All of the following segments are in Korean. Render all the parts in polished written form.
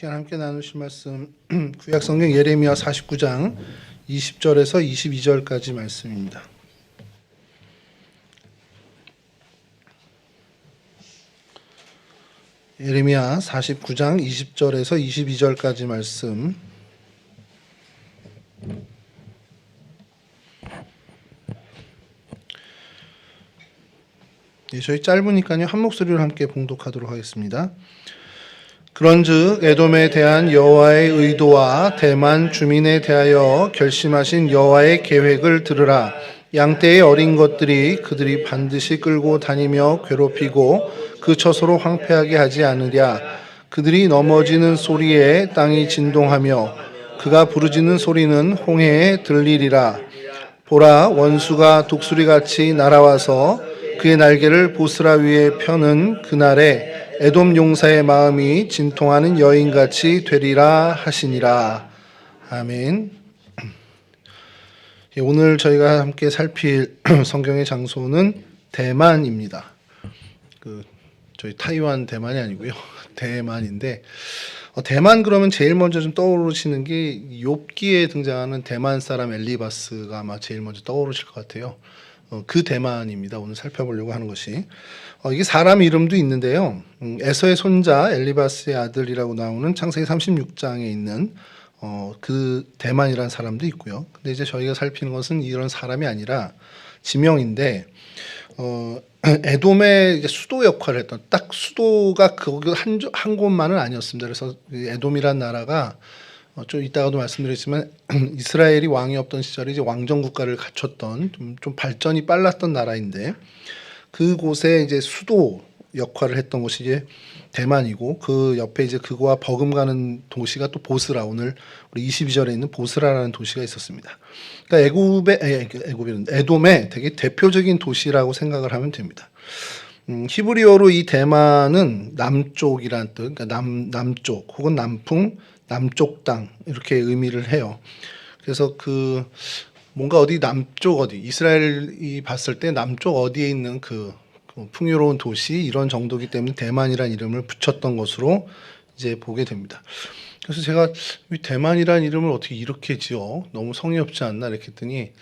시간 함께 나누실 말씀 구약 성경 예레미야 49장 20절에서 22절까지 말씀입니다. 예레미야 49장 20절에서 22절까지 말씀. 저희 짧으니까요 한 목소리로 함께 봉독하도록 하겠습니다. 그런즉 에돔에 대한 여호와의 의도와 대만 주민에 대하여 결심하신 여호와의 계획을 들으라. 양떼의 어린 것들이 그들이 반드시 끌고 다니며 괴롭히고 그 처소로 황폐하게 하지 않으랴. 그들이 넘어지는 소리에 땅이 진동하며 그가 부르짖는 소리는 홍해에 들리리라. 보라, 원수가 독수리같이 날아와서 그의 날개를 보스라 위에 펴는 그날에 에돔 용사의 마음이 진통하는 여인같이 되리라 하시니라. 아멘. 오늘 저희가 함께 살필 성경의 장소는 대만입니다. 저희 타이완 대만이 아니고요. 대만인데 대만 그러면 제일 먼저 좀 떠오르시는 게 욥기에 등장하는 대만 사람 엘리바스가 아마 제일 먼저 떠오르실 것 같아요. 그 대만입니다. 오늘 살펴보려고 하는 것이 이게 사람 이름도 있는데요. 에서의 손자 엘리바스의 아들이라고 나오는 창세기 36장에 있는 그 대만이라는 사람도 있고요. 근데 이제 저희가 살피는 것은 이런 사람이 아니라 지명인데 에돔의 이제 수도 역할을 했던 딱 수도가 거기 한 곳만은 아니었습니다. 그래서 에돔이란 나라가 좀 이따가도 말씀드렸지만 이스라엘이 왕이 없던 시절에 이제 왕정 국가를 갖췄던 좀 발전이 빨랐던 나라인데 그곳에 이제 수도 역할을 했던 곳이 이제 대만이고 그 옆에 이제 그거와 버금가는 도시가 또 보스라, 오늘 우리 22절에 있는 보스라라는 도시가 있었습니다. 그러니까 에돔의 되게 대표적인 도시라고 생각을 하면 됩니다. 히브리어로 이 대만은 남쪽이란 뜻, 그러니까 남쪽 혹은 남풍, 남쪽 땅 이렇게 의미를 해요. 그래서 뭔가 어디 남쪽 어디 이스라엘이 봤을 때 남쪽 어디에 있는 그 풍요로운 도시 이런 정도기 때문에 대만이라는 이름을 붙였던 것으로 이제 보게 됩니다. 그래서 제가 이 대만이라는 이름을 어떻게 이렇게 지어? 너무 성의 없지 않나 이렇게 했더니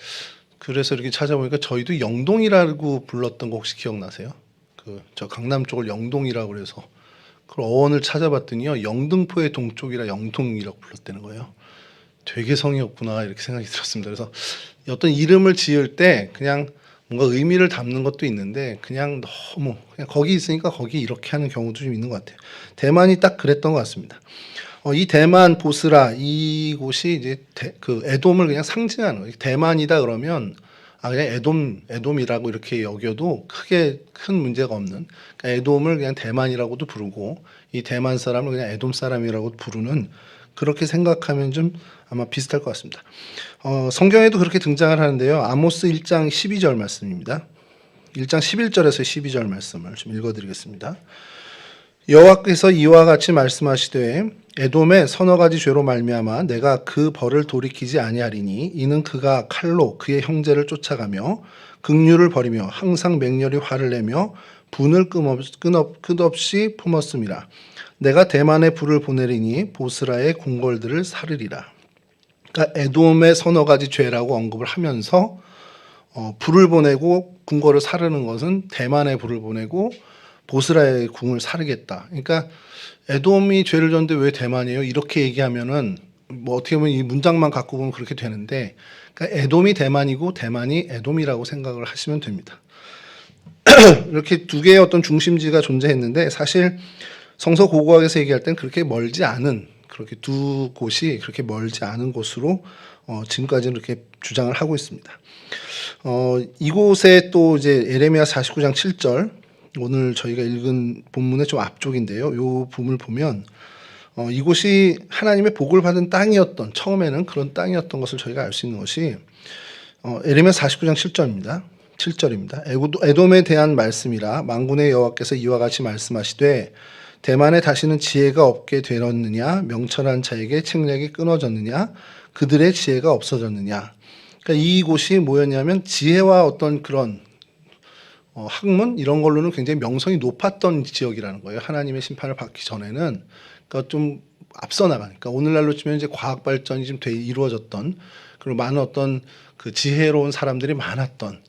그래서 이렇게 찾아보니까 저희도 영동이라고 불렀던 거 혹시 기억나세요? 저 강남 쪽을 영동이라고 그래서 그 어원을 찾아봤더니요 영등포의 동쪽이라 영동이라고 불렀다는 거예요. 되게 성의 없구나 이렇게 생각이 들었습니다. 그래서 어떤 이름을 지을 때 그냥 뭔가 의미를 담는 것도 있는데 그냥 너무 그냥 거기 있으니까 거기 이렇게 하는 경우도 좀 있는 것 같아요. 대만이 딱 그랬던 것 같습니다. 이 대만 보스라 이곳이 이제 그 에돔을 그냥 상징하는 거예요. 대만이다 그러면 그냥 에돔이라고 이렇게 여겨도 크게 큰 문제가 없는, 그러니까 에돔을 그냥 대만이라고도 부르고 이 대만 사람을 그냥 에돔 사람이라고 부르는, 그렇게 생각하면 좀 아마 비슷할 것 같습니다. 성경에도 그렇게 등장을 하는데요. 아모스 1장 12절 말씀입니다. 1장 11절에서 12절 말씀을 좀 읽어드리겠습니다. 여호와께서 이와 같이 말씀하시되 에돔의 서너 가지 죄로 말미암아 내가 그 벌을 돌이키지 아니하리니 이는 그가 칼로 그의 형제를 쫓아가며 긍휼을 버리며 항상 맹렬히 화를 내며 분을 끝없이 품었음이라. 내가 대만에 불을 보내리니 보스라의 궁궐들을 사르리라. 그러니까 에돔의 서너 가지 죄라고 언급을 하면서 불을 보내고 궁궐을 사르는 것은 대만에 불을 보내고 보스라의 궁을 사르겠다. 그러니까 에돔이 죄를 졌는데 왜 대만이에요? 이렇게 얘기하면은 뭐 어떻게 보면 이 문장만 갖고 보면 그렇게 되는데, 그러니까 에돔이 대만이고 대만이 에돔이라고 생각을 하시면 됩니다. 이렇게 두 개의 어떤 중심지가 존재했는데 사실 성서 고고학에서 얘기할 땐 그렇게 멀지 않은, 그렇게 두 곳이 그렇게 멀지 않은 곳으로 지금까지는 이렇게 주장을 하고 있습니다. 이곳에 또 이제 예레미야 49장 7절, 오늘 저희가 읽은 본문의 좀 앞쪽인데요. 이 부분을 보면 이곳이 하나님의 복을 받은 땅이었던, 처음에는 그런 땅이었던 것을 저희가 알 수 있는 것이 예레미야 49장 7절입니다. 에돔에 대한 말씀이라 만군의 여호와께서 이와 같이 말씀하시되 대만에 다시는 지혜가 없게 되었느냐, 명철한 자에게 책략이 끊어졌느냐, 그들의 지혜가 없어졌느냐. 그러니까 이곳이 뭐였냐면 지혜와 어떤 그런 학문 이런 걸로는 굉장히 명성이 높았던 지역이라는 거예요. 하나님의 심판을 받기 전에는. 그러니까 좀 앞서 나가니까 오늘날로 치면 이제 과학 발전이 좀 이루어졌던 그리고 많은 어떤 그 지혜로운 사람들이 많았던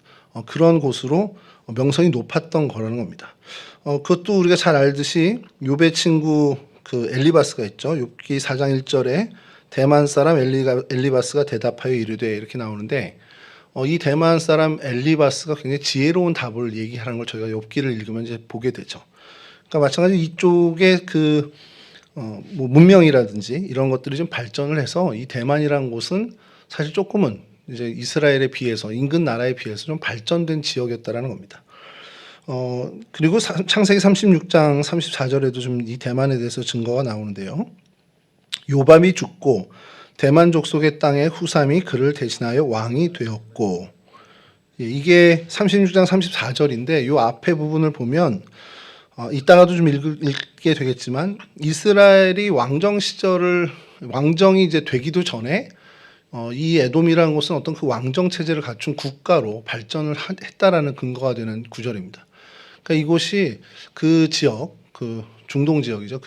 그런 곳으로 명성이 높았던 거라는 겁니다. 그것도 우리가 잘 알듯이 욥의 친구 그 엘리바스가 있죠. 욥기 4장 1절에 대만 사람 엘리바스가 대답하여 이르되 이렇게 나오는데 이 대만 사람 엘리바스가 굉장히 지혜로운 답을 얘기하는 걸 저희가 욥기를 읽으면 이제 보게 되죠. 그러니까 마찬가지로 이쪽에 그 뭐 문명이라든지 이런 것들이 좀 발전을 해서 이 대만이라는 곳은 사실 조금은 이제 이스라엘에 비해서 인근 나라에 비해서 좀 발전된 지역이었다라는 겁니다. 그리고 창세기 36장 34절에도 좀 이 대만에 대해서 증거가 나오는데요. 요밤이 죽고 대만 족속의 땅에 후삼이 그를 대신하여 왕이 되었고, 이게 36장 34절인데 이 앞에 부분을 보면 이따가도 좀 읽게 되겠지만 이스라엘이 왕정이 이제 되기도 전에 이 에돔이라는 곳은 어떤 그 왕정 체제를 갖춘 국가로 발전을 했다라는 근거가 되는 구절입니다. 그러니까 이곳이 그 지역, 그 중동 지역이죠.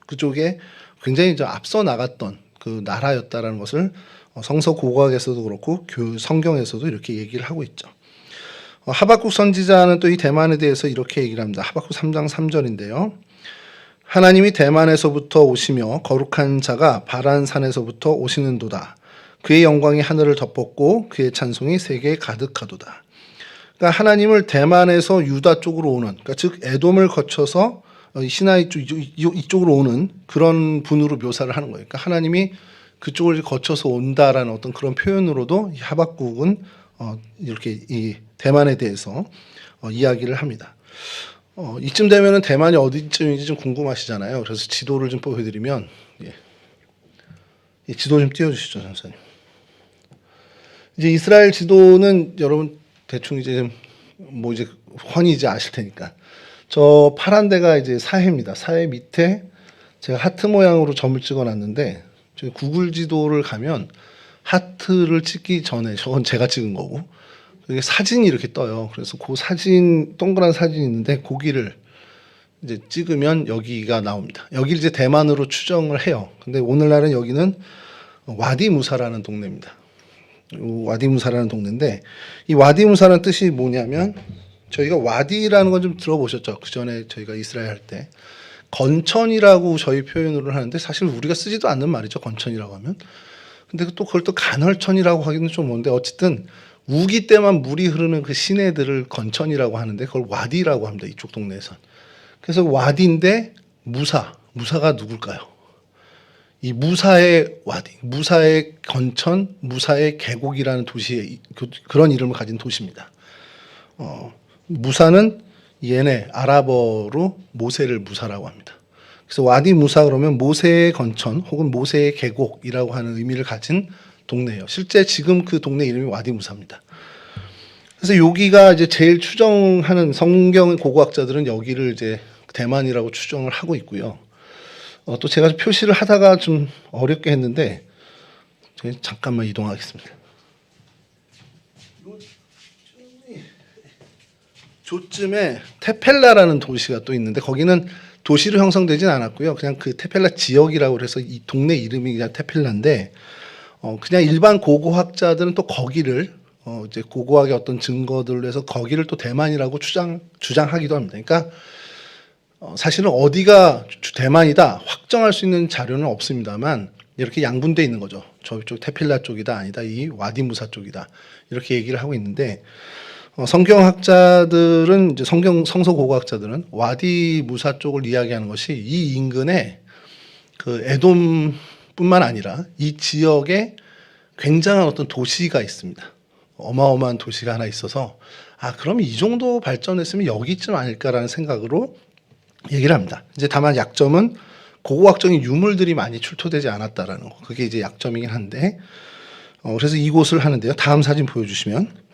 그쪽에 굉장히 이제 앞서 나갔던 그 나라였다라는 것을 성서 고고학에서도 그렇고 성경에서도 이렇게 얘기를 하고 있죠. 하박국 선지자는 또 이 대만에 대해서 이렇게 얘기를 합니다. 하박국 3장 3절인데요. 하나님이 대만에서부터 오시며 거룩한 자가 바란산에서부터 오시는도다. 그의 영광이 하늘을 덮었고 그의 찬송이 세계에 가득하도다. 그러니까 하나님을 대만에서 유다 쪽으로 오는, 그러니까 즉 에돔을 거쳐서 시나이 이쪽으로 오는 그런 분으로 묘사를 하는 거예요. 그러니까 하나님이 그쪽을 거쳐서 온다라는 어떤 그런 표현으로도 이 하박국은 이렇게 이 대만에 대해서 이야기를 합니다. 이쯤 되면은 대만이 어디쯤인지 좀 궁금하시잖아요. 그래서 지도를 좀 보여드리면, 이 지도 좀 띄워주시죠, 전사님. 이제 이스라엘 지도는 여러분 대충 이제 뭐 이제 훤히 이제 아실 테니까 저 파란 데가 이제 사해입니다. 사해 밑에 제가 하트 모양으로 점을 찍어놨는데 저희 구글 지도를 가면 하트를 찍기 전에 저건 제가 찍은 거고. 이게 사진이 이렇게 떠요. 그래서 그 사진, 동그란 사진이 있는데 거기를 이제 찍으면 여기가 나옵니다. 여기를 이제 대만으로 추정을 해요. 근데 오늘날은 여기는 와디 무사라는 동네입니다. 와디 무사라는 동네인데 이 와디 무사라는 뜻이 뭐냐면 저희가 와디라는 건 좀 들어보셨죠? 그 전에 저희가 이스라엘 할 때 건천이라고 저희 표현으로 하는데 사실 우리가 쓰지도 않는 말이죠. 건천이라고 하면. 근데 또 그걸 또 간헐천이라고 하기는 좀 뭔데 어쨌든 우기 때만 물이 흐르는 그 시내들을 건천이라고 하는데 그걸 와디라고 합니다. 이쪽 동네에선. 그래서 와디인데 무사가 누굴까요? 이 무사의 와디, 무사의 건천, 무사의 계곡이라는 도시의 그런 이름을 가진 도시입니다. 무사는 얘네 아랍어로 모세를 무사라고 합니다. 그래서 와디 무사 그러면 모세의 건천 혹은 모세의 계곡이라고 하는 의미를 가진 동네예요. 실제 지금 그 동네 이름이 와디 무사입니다. 그래서 여기가 이제 제일 추정하는 성경 고고학자들은 여기를 이제 대만이라고 추정을 하고 있고요. 또 제가 표시를 하다가 좀 어렵게 했는데 잠깐만 이동하겠습니다. 조쯤에 테펠라라는 도시가 또 있는데 거기는 도시로 형성되진 않았고요. 그냥 그 테펠라 지역이라고 해서 이 동네 이름이 그냥 테펠라인데 그냥 일반 고고학자들은 또 거기를 이제 고고학의 어떤 증거들로 해서 거기를 또 대만이라고 주장하기도 합니다. 그러니까 사실은 어디가 대만이다 확정할 수 있는 자료는 없습니다만 이렇게 양분돼 있는 거죠. 저쪽 테필라 쪽이다 아니다 이 와디무사 쪽이다 이렇게 얘기를 하고 있는데 성경학자들은 이제 성서 고고학자들은 와디무사 쪽을 이야기하는 것이 이 인근에 그 에돔뿐만 아니라 이 지역에 굉장한 어떤 도시가 있습니다. 어마어마한 도시가 하나 있어서 그럼 이 정도 발전했으면 여기쯤 아닐까라는 생각으로 얘기를 합니다. 이제 다만 약점은 고고학적인 유물들이 많이 출토되지 않았다라는 거. 그게 이제 약점이긴 한데 그래서 이곳을 하는데요. 다음 사진 보여주시면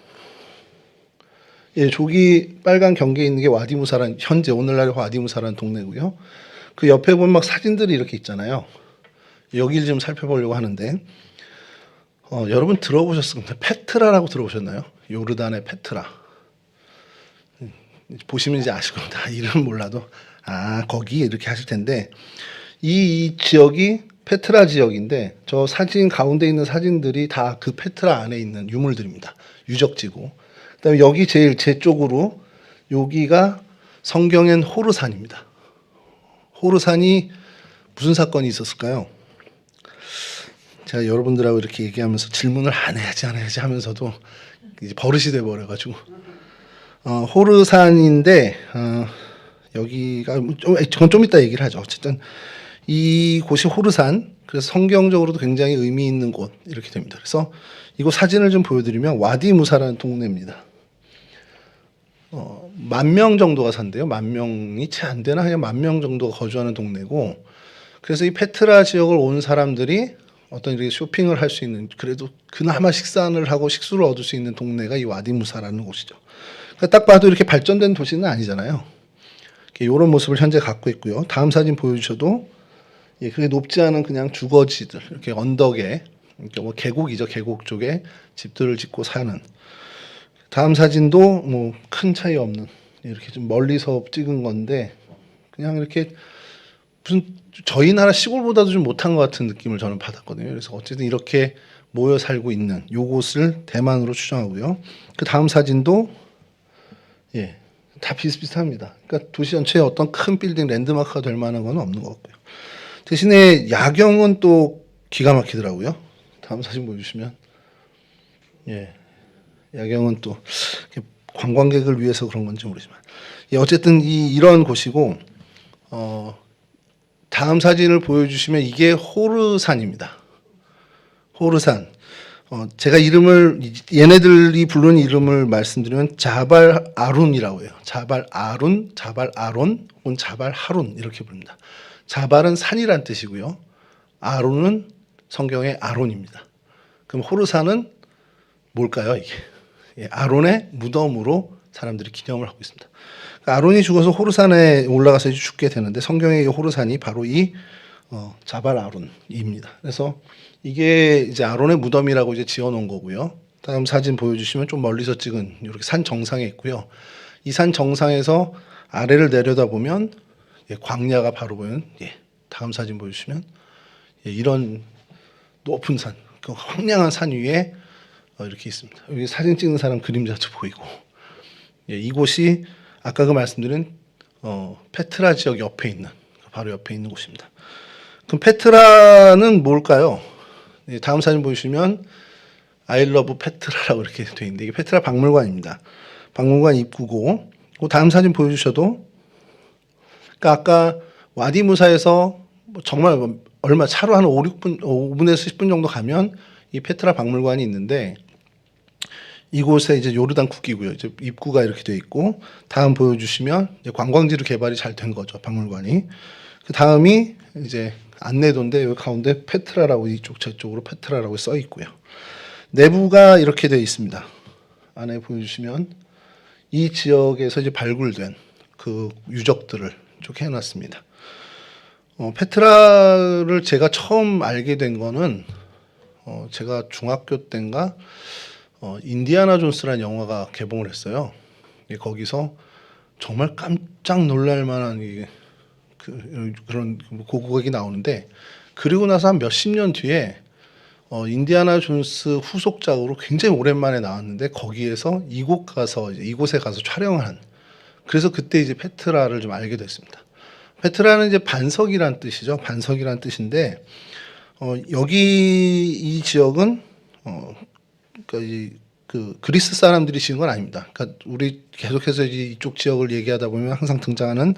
저기 빨간 경계에 있는 게 와디무사란 현재 오늘날의 와디무사라는 동네고요. 그 옆에 보면 막 사진들이 이렇게 있잖아요. 여기를 좀 살펴보려고 하는데 여러분 들어보셨습니까? 페트라라고 들어보셨나요? 요르단의 페트라. 보시면 이제 아실 겁니다. 이름 몰라도 거기 이렇게 하실 텐데 이 지역이 페트라 지역인데 저 사진 가운데 있는 사진들이 다 그 페트라 안에 있는 유물들입니다. 유적지고. 그다음에 여기 제일 제 쪽으로 여기가 성경엔 호르산입니다. 호르산이 무슨 사건이 있었을까요? 제가 여러분들하고 이렇게 얘기하면서 질문을 안 해야지 하면서도 이제 버릇이 돼 버려가지고 호르산인데 여기가 저건 좀 이따 얘기를 하죠. 어쨌든 이곳이 호르산, 그래서 성경적으로도 굉장히 의미 있는 곳 이렇게 됩니다. 그래서 이곳 사진을 좀 보여드리면 와디 무사라는 동네입니다. 10,000명 정도가 산대요. 10,000명이 채 안 되나 그냥 10,000명 정도가 거주하는 동네고, 그래서 이 페트라 지역을 온 사람들이 어떤 이렇게 쇼핑을 할 수 있는, 그래도 그나마 식사를 하고 식수를 얻을 수 있는 동네가 이 와디 무사라는 곳이죠. 그러니까 딱 봐도 이렇게 발전된 도시는 아니잖아요. 이런 모습을 현재 갖고 있고요. 다음 사진 보여주셔도 그게 높지 않은 그냥 주거지들, 이렇게 언덕에, 이렇게 뭐 계곡이죠. 계곡 쪽에 집들을 짓고 사는. 다음 사진도 뭐 큰 차이 없는, 이렇게 좀 멀리서 찍은 건데 그냥 이렇게 무슨 저희 나라 시골보다도 좀 못한 것 같은 느낌을 저는 받았거든요. 그래서 어쨌든 이렇게 모여 살고 있는 요곳을 대만으로 추정하고요. 그 다음 사진도 다 비슷비슷합니다. 그러니까 도시 전체에 어떤 큰 빌딩 랜드마크가 될 만한 건 없는 것 같고요. 대신에 야경은 또 기가 막히더라고요. 다음 사진 보여주시면 야경은 또 관광객을 위해서 그런 건지 모르지만 어쨌든 이런 곳이고, 다음 사진을 보여주시면 이게 호르산입니다. 호르산. 제가 이름을, 얘네들이 부르는 이름을 말씀드리면 자발 아룬이라고 해요. 자발 아론, 혹은 자발 하룬 이렇게 부릅니다. 자발은 산이란 뜻이고요. 아론은 성경의 아론입니다. 그럼 호르산은 뭘까요, 이게? 아론의 무덤으로 사람들이 기념을 하고 있습니다. 아론이 죽어서 호르산에 올라가서 이제 죽게 되는데 성경의 이 호르산이 바로 이 자발 아론입니다. 그래서 이게 이제 아론의 무덤이라고 이제 지어놓은 거고요. 다음 사진 보여주시면 좀 멀리서 찍은 이렇게 산 정상에 있고요. 이 산 정상에서 아래를 내려다 보면 광야가 바로 보이는, 다음 사진 보여주시면 이런 높은 산, 그 황량한 산 위에 이렇게 있습니다. 여기 사진 찍는 사람 그림자도 보이고, 이곳이 아까 그 말씀드린 페트라 지역 옆에 있는, 바로 옆에 있는 곳입니다. 그럼 페트라는 뭘까요? 다음 사진 보시면 I love 페트라라고 이렇게 되어 있는데 이게 페트라 박물관입니다. 박물관 입구고, 그 다음 사진 보여주셔도, 그러니까 아까 와디무사에서 정말 얼마 차로 한 5분에서 10분 정도 가면 이 페트라 박물관이 있는데, 이곳에 이제 요르단 국기고요. 이제 입구가 이렇게 되어 있고, 다음 보여주시면 이제 관광지로 개발이 잘 된 거죠, 박물관이. 그 다음이 이제 안내도인데 여기 가운데 페트라라고, 이쪽 제 쪽으로 페트라라고 써 있고요. 내부가 이렇게 되어 있습니다. 안에 보여주시면 이 지역에서 이제 발굴된 그 유적들을 쭉 해놨습니다. 페트라를 제가 처음 알게 된 거는 제가 중학교 때인가 인디아나 존스라는 영화가 개봉을 했어요. 거기서 정말 깜짝 놀랄 만한 그런 고고각이 나오는데, 그리고 나서 한 몇십 년 뒤에 인디아나 존스 후속작으로 굉장히 오랜만에 나왔는데 거기에서 이곳에 가서 촬영을 한, 그래서 그때 이제 페트라를 좀 알게 됐습니다. 페트라는 이제 반석이란 뜻이죠. 반석이란 뜻인데 여기 이 지역은 그러니까 그 그리스 사람들이 지은 건 아닙니다. 그러니까 우리 계속해서 이쪽 지역을 얘기하다 보면 항상 등장하는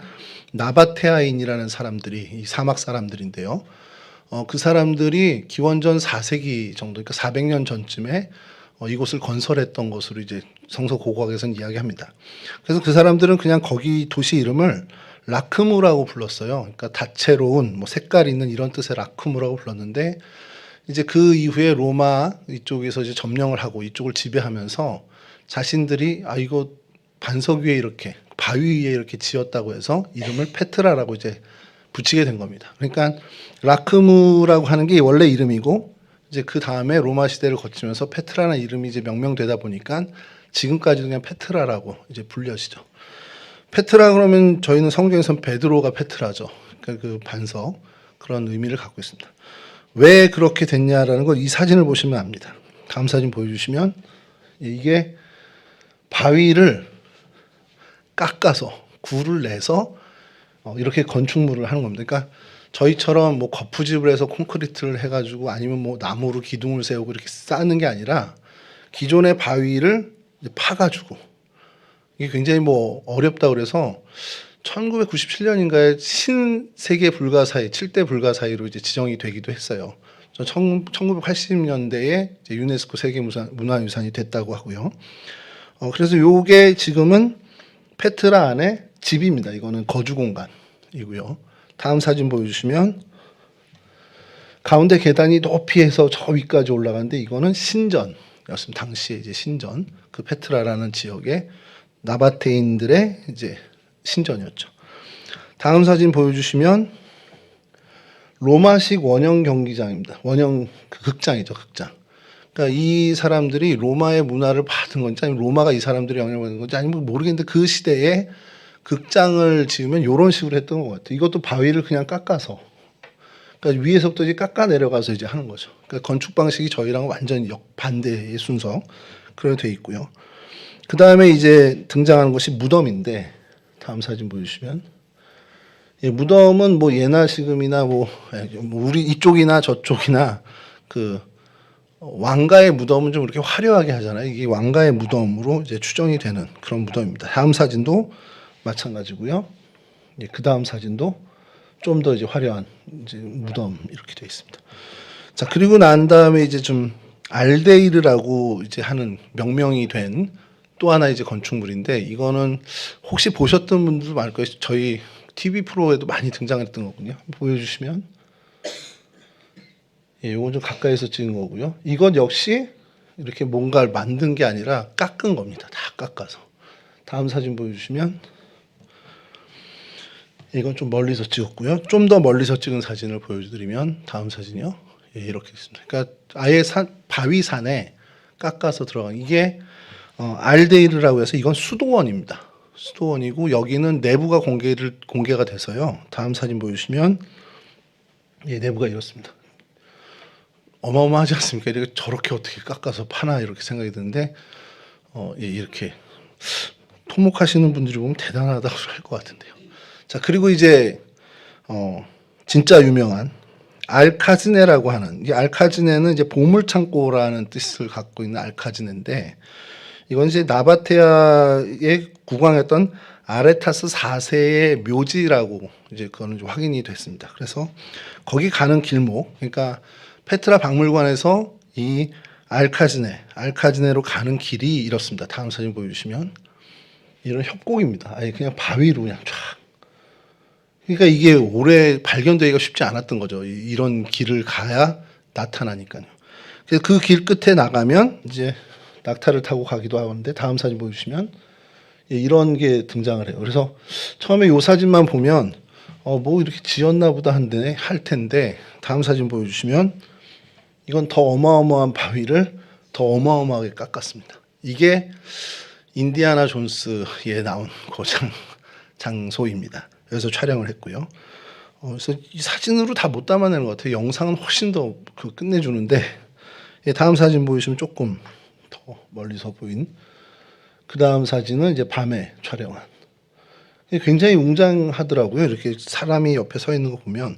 나바테아인이라는 사람들이, 이 사막 사람들인데요. 그 사람들이 기원전 4세기 정도, 그러니까 400년 전쯤에 이곳을 건설했던 것으로 이제 성서 고고학에서는 이야기합니다. 그래서 그 사람들은 그냥 거기 도시 이름을 라크무라고 불렀어요. 그러니까 다채로운 뭐 색깔 있는 이런 뜻의 라크무라고 불렀는데, 이제 그 이후에 로마 이쪽에서 이제 점령을 하고 이쪽을 지배하면서 자신들이 이거 반석 위에 이렇게 바위 위에 이렇게 지었다고 해서 이름을 페트라라고 이제 붙이게 된 겁니다. 그러니까 라크무라고 하는 게 원래 이름이고, 이제 그 다음에 로마 시대를 거치면서 페트라는 이름이 이제 명명되다 보니까 지금까지도 그냥 페트라라고 이제 불려지죠. 페트라 그러면 저희는 성경에선 베드로가 페트라죠. 그러니까 그 반석. 그런 의미를 갖고 있습니다. 왜 그렇게 됐냐라는 걸 이 사진을 보시면 압니다. 다음 사진 보여주시면 이게 바위를 깎아서 굴을 내서 이렇게 건축물을 하는 겁니다. 그러니까 저희처럼 뭐 거푸집을 해서 콘크리트를 해가지고 아니면 뭐 나무로 기둥을 세우고 이렇게 쌓는 게 아니라 기존의 바위를 파가지고 이게 굉장히 뭐 어렵다 그래서 1997년인가에 신세계 불가사의 7대 불가사의로 이제 지정이 되기도 했어요. 1980년대에 유네스코 세계 문화유산이 됐다고 하고요. 그래서 요게 지금은 페트라 안에 집입니다. 이거는 거주 공간이고요. 다음 사진 보여주시면 가운데 계단이 높이에서 저 위까지 올라가는데 이거는 신전이었습니다. 당시에 이제 신전, 그 페트라라는 지역의 나바테인들의 이제 신전이었죠. 다음 사진 보여주시면 로마식 원형 경기장입니다. 원형 극장이죠, 극장. 그러니까 이 사람들이 로마의 문화를 받은 건지 아니면 로마가 이 사람들이 영향을 받은 건지 아니면 모르겠는데 그 시대에 극장을 지으면 이런 식으로 했던 것 같아요. 이것도 바위를 그냥 깎아서, 그러니까 위에서부터 이제 깎아 내려가서 이제 하는 거죠. 그러니까 건축 방식이 저희랑 완전 역반대의 순서 그렇게 돼 있고요. 그 다음에 이제 등장하는 것이 무덤인데 다음 사진 보여주시면 무덤은 뭐 예나 지금이나 뭐 우리 이쪽이나 저쪽이나 그 왕가의 무덤은 좀 이렇게 화려하게 하잖아요. 이게 왕가의 무덤으로 이제 추정이 되는 그런 무덤입니다. 다음 사진도 마찬가지고요. 그 다음 사진도 좀 더 이제 화려한 이제 무덤 이렇게 되어 있습니다. 자, 그리고 난 다음에 이제 좀 알데이르라고 이제 하는 명명이 된 또 하나 이제 건축물인데 이거는 혹시 보셨던 분들도 많을 거예요. 저희 TV 프로에도 많이 등장했던 거군요. 보여주시면 이건 좀 가까이서 찍은 거고요. 이건 역시 이렇게 뭔가를 만든 게 아니라 깎은 겁니다. 다 깎아서. 다음 사진 보여주시면 이건 좀 멀리서 찍었고요. 좀 더 멀리서 찍은 사진을 보여드리면 다음 사진이요. 이렇게 있습니다. 그러니까 아예 바위산에 깎아서 들어간 이게 알데이르라고 해서 이건 수도원입니다. 수도원이고 여기는 내부가 공개가 돼서요. 다음 사진 보여주시면 내부가 이렇습니다. 어마어마하지 않습니까? 저렇게 어떻게 깎아서 파나 이렇게 생각이 드는데 이렇게 토목하시는 분들이 보면 대단하다고 할 것 같은데요. 자, 그리고 이제 진짜 유명한 알카즈네라고 하는 이 알카즈네는 이제 보물창고라는 뜻을 갖고 있는 알카즈네인데 이건 이제 나바테아에 국왕했던 아레타스 4세의 묘지라고 이제 그거는 좀 확인이 됐습니다. 그래서 거기 가는 길목, 그러니까 페트라 박물관에서 이 알카즈네로 가는 길이 이렇습니다. 다음 사진 보여주시면 이런 협곡입니다. 아예 그냥 바위로 그냥 쫙. 그러니까 이게 오래 발견되기가 쉽지 않았던 거죠. 이런 길을 가야 나타나니까요. 그래서 그 길 끝에 나가면 이제 낙타를 타고 가기도 하는데 다음 사진 보여주시면 이런 게 등장을 해요. 그래서 처음에 이 사진만 보면 뭐 이렇게 지었나 보다 할 텐데 다음 사진 보여주시면 이건 더 어마어마한 바위를 더 어마어마하게 깎았습니다. 이게 인디아나 존스에 나온 그 장소입니다. 여기서 촬영을 했고요. 그래서 이 사진으로 다 못 담아내는 것 같아요. 영상은 훨씬 더 끝내주는데 다음 사진 보여주시면 조금 더 멀리서 보인 그 다음 사진은 이제 밤에 촬영한 굉장히 웅장하더라고요. 이렇게 사람이 옆에 서 있는 거 보면.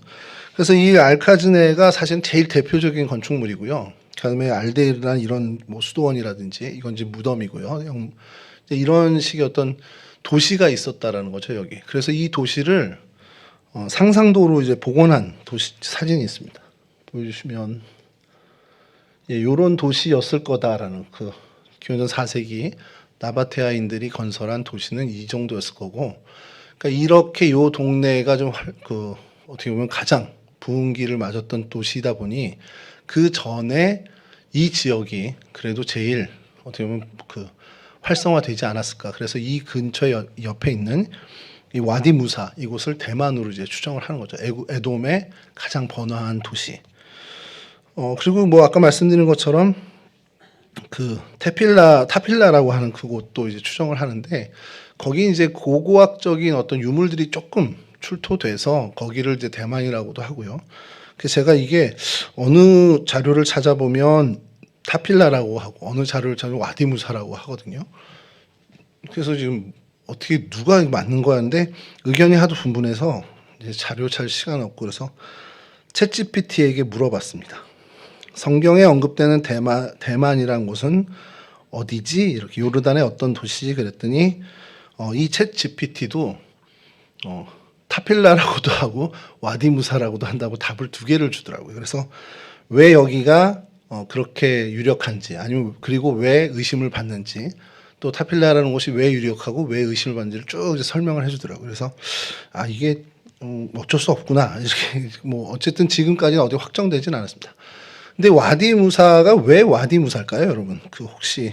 그래서 이 알카즈네가 사실 제일 대표적인 건축물이고요. 그다음에 알데이르란 이런 뭐 수도원이라든지 이건 이제 무덤이고요. 이런 식의 어떤 도시가 있었다라는 거죠, 여기. 그래서 이 도시를 상상도로 이제 복원한 도시 사진이 있습니다. 보여주시면 이런 도시였을 거다라는 그 기원전 4세기 나바테아인들이 건설한 도시는 이 정도였을 거고, 그러니까 이렇게 요 동네가 좀 어떻게 보면 가장 부흥기를 맞았던 도시다 보니 그 전에 이 지역이 그래도 제일 어떻게 보면 활성화되지 않았을까. 그래서 이 근처 옆에 있는 이 와디 무사 이곳을 대만으로 이제 추정을 하는 거죠. 에돔의 가장 번화한 도시. 그리고 뭐 아까 말씀드린 것처럼 그 타필라라고 하는 그곳도 이제 추정을 하는데 거기 이제 고고학적인 어떤 유물들이 조금 출토돼서 거기를 이제 대만이라고도 하고요. 그래서 제가 이게 어느 자료를 찾아보면 타필라라고 하고 어느 자료를 찾아보면 와디무사라고 하거든요. 그래서 지금 어떻게 누가 맞는 거였는데 의견이 하도 분분해서 이제 자료 찾을 시간 없고 그래서 챗GPT에게 물어봤습니다. 성경에 언급되는 대만이란 곳은 어디지? 이렇게 요르단의 어떤 도시지? 그랬더니 이 챗GPT도 타필라라고도 하고 와디무사라고도 한다고 답을 두 개를 주더라고요. 그래서 왜 여기가 그렇게 유력한지 아니면 그리고 왜 의심을 받는지 또 타필라라는 곳이 왜 유력하고 왜 의심을 받는지를 쭉 이제 설명을 해주더라고요. 그래서 이게 어쩔 수 없구나 이렇게 뭐 어쨌든 지금까지는 어디 확정되진 않았습니다. 근데 와디무사가 왜 와디무사일까요, 여러분? 그 혹시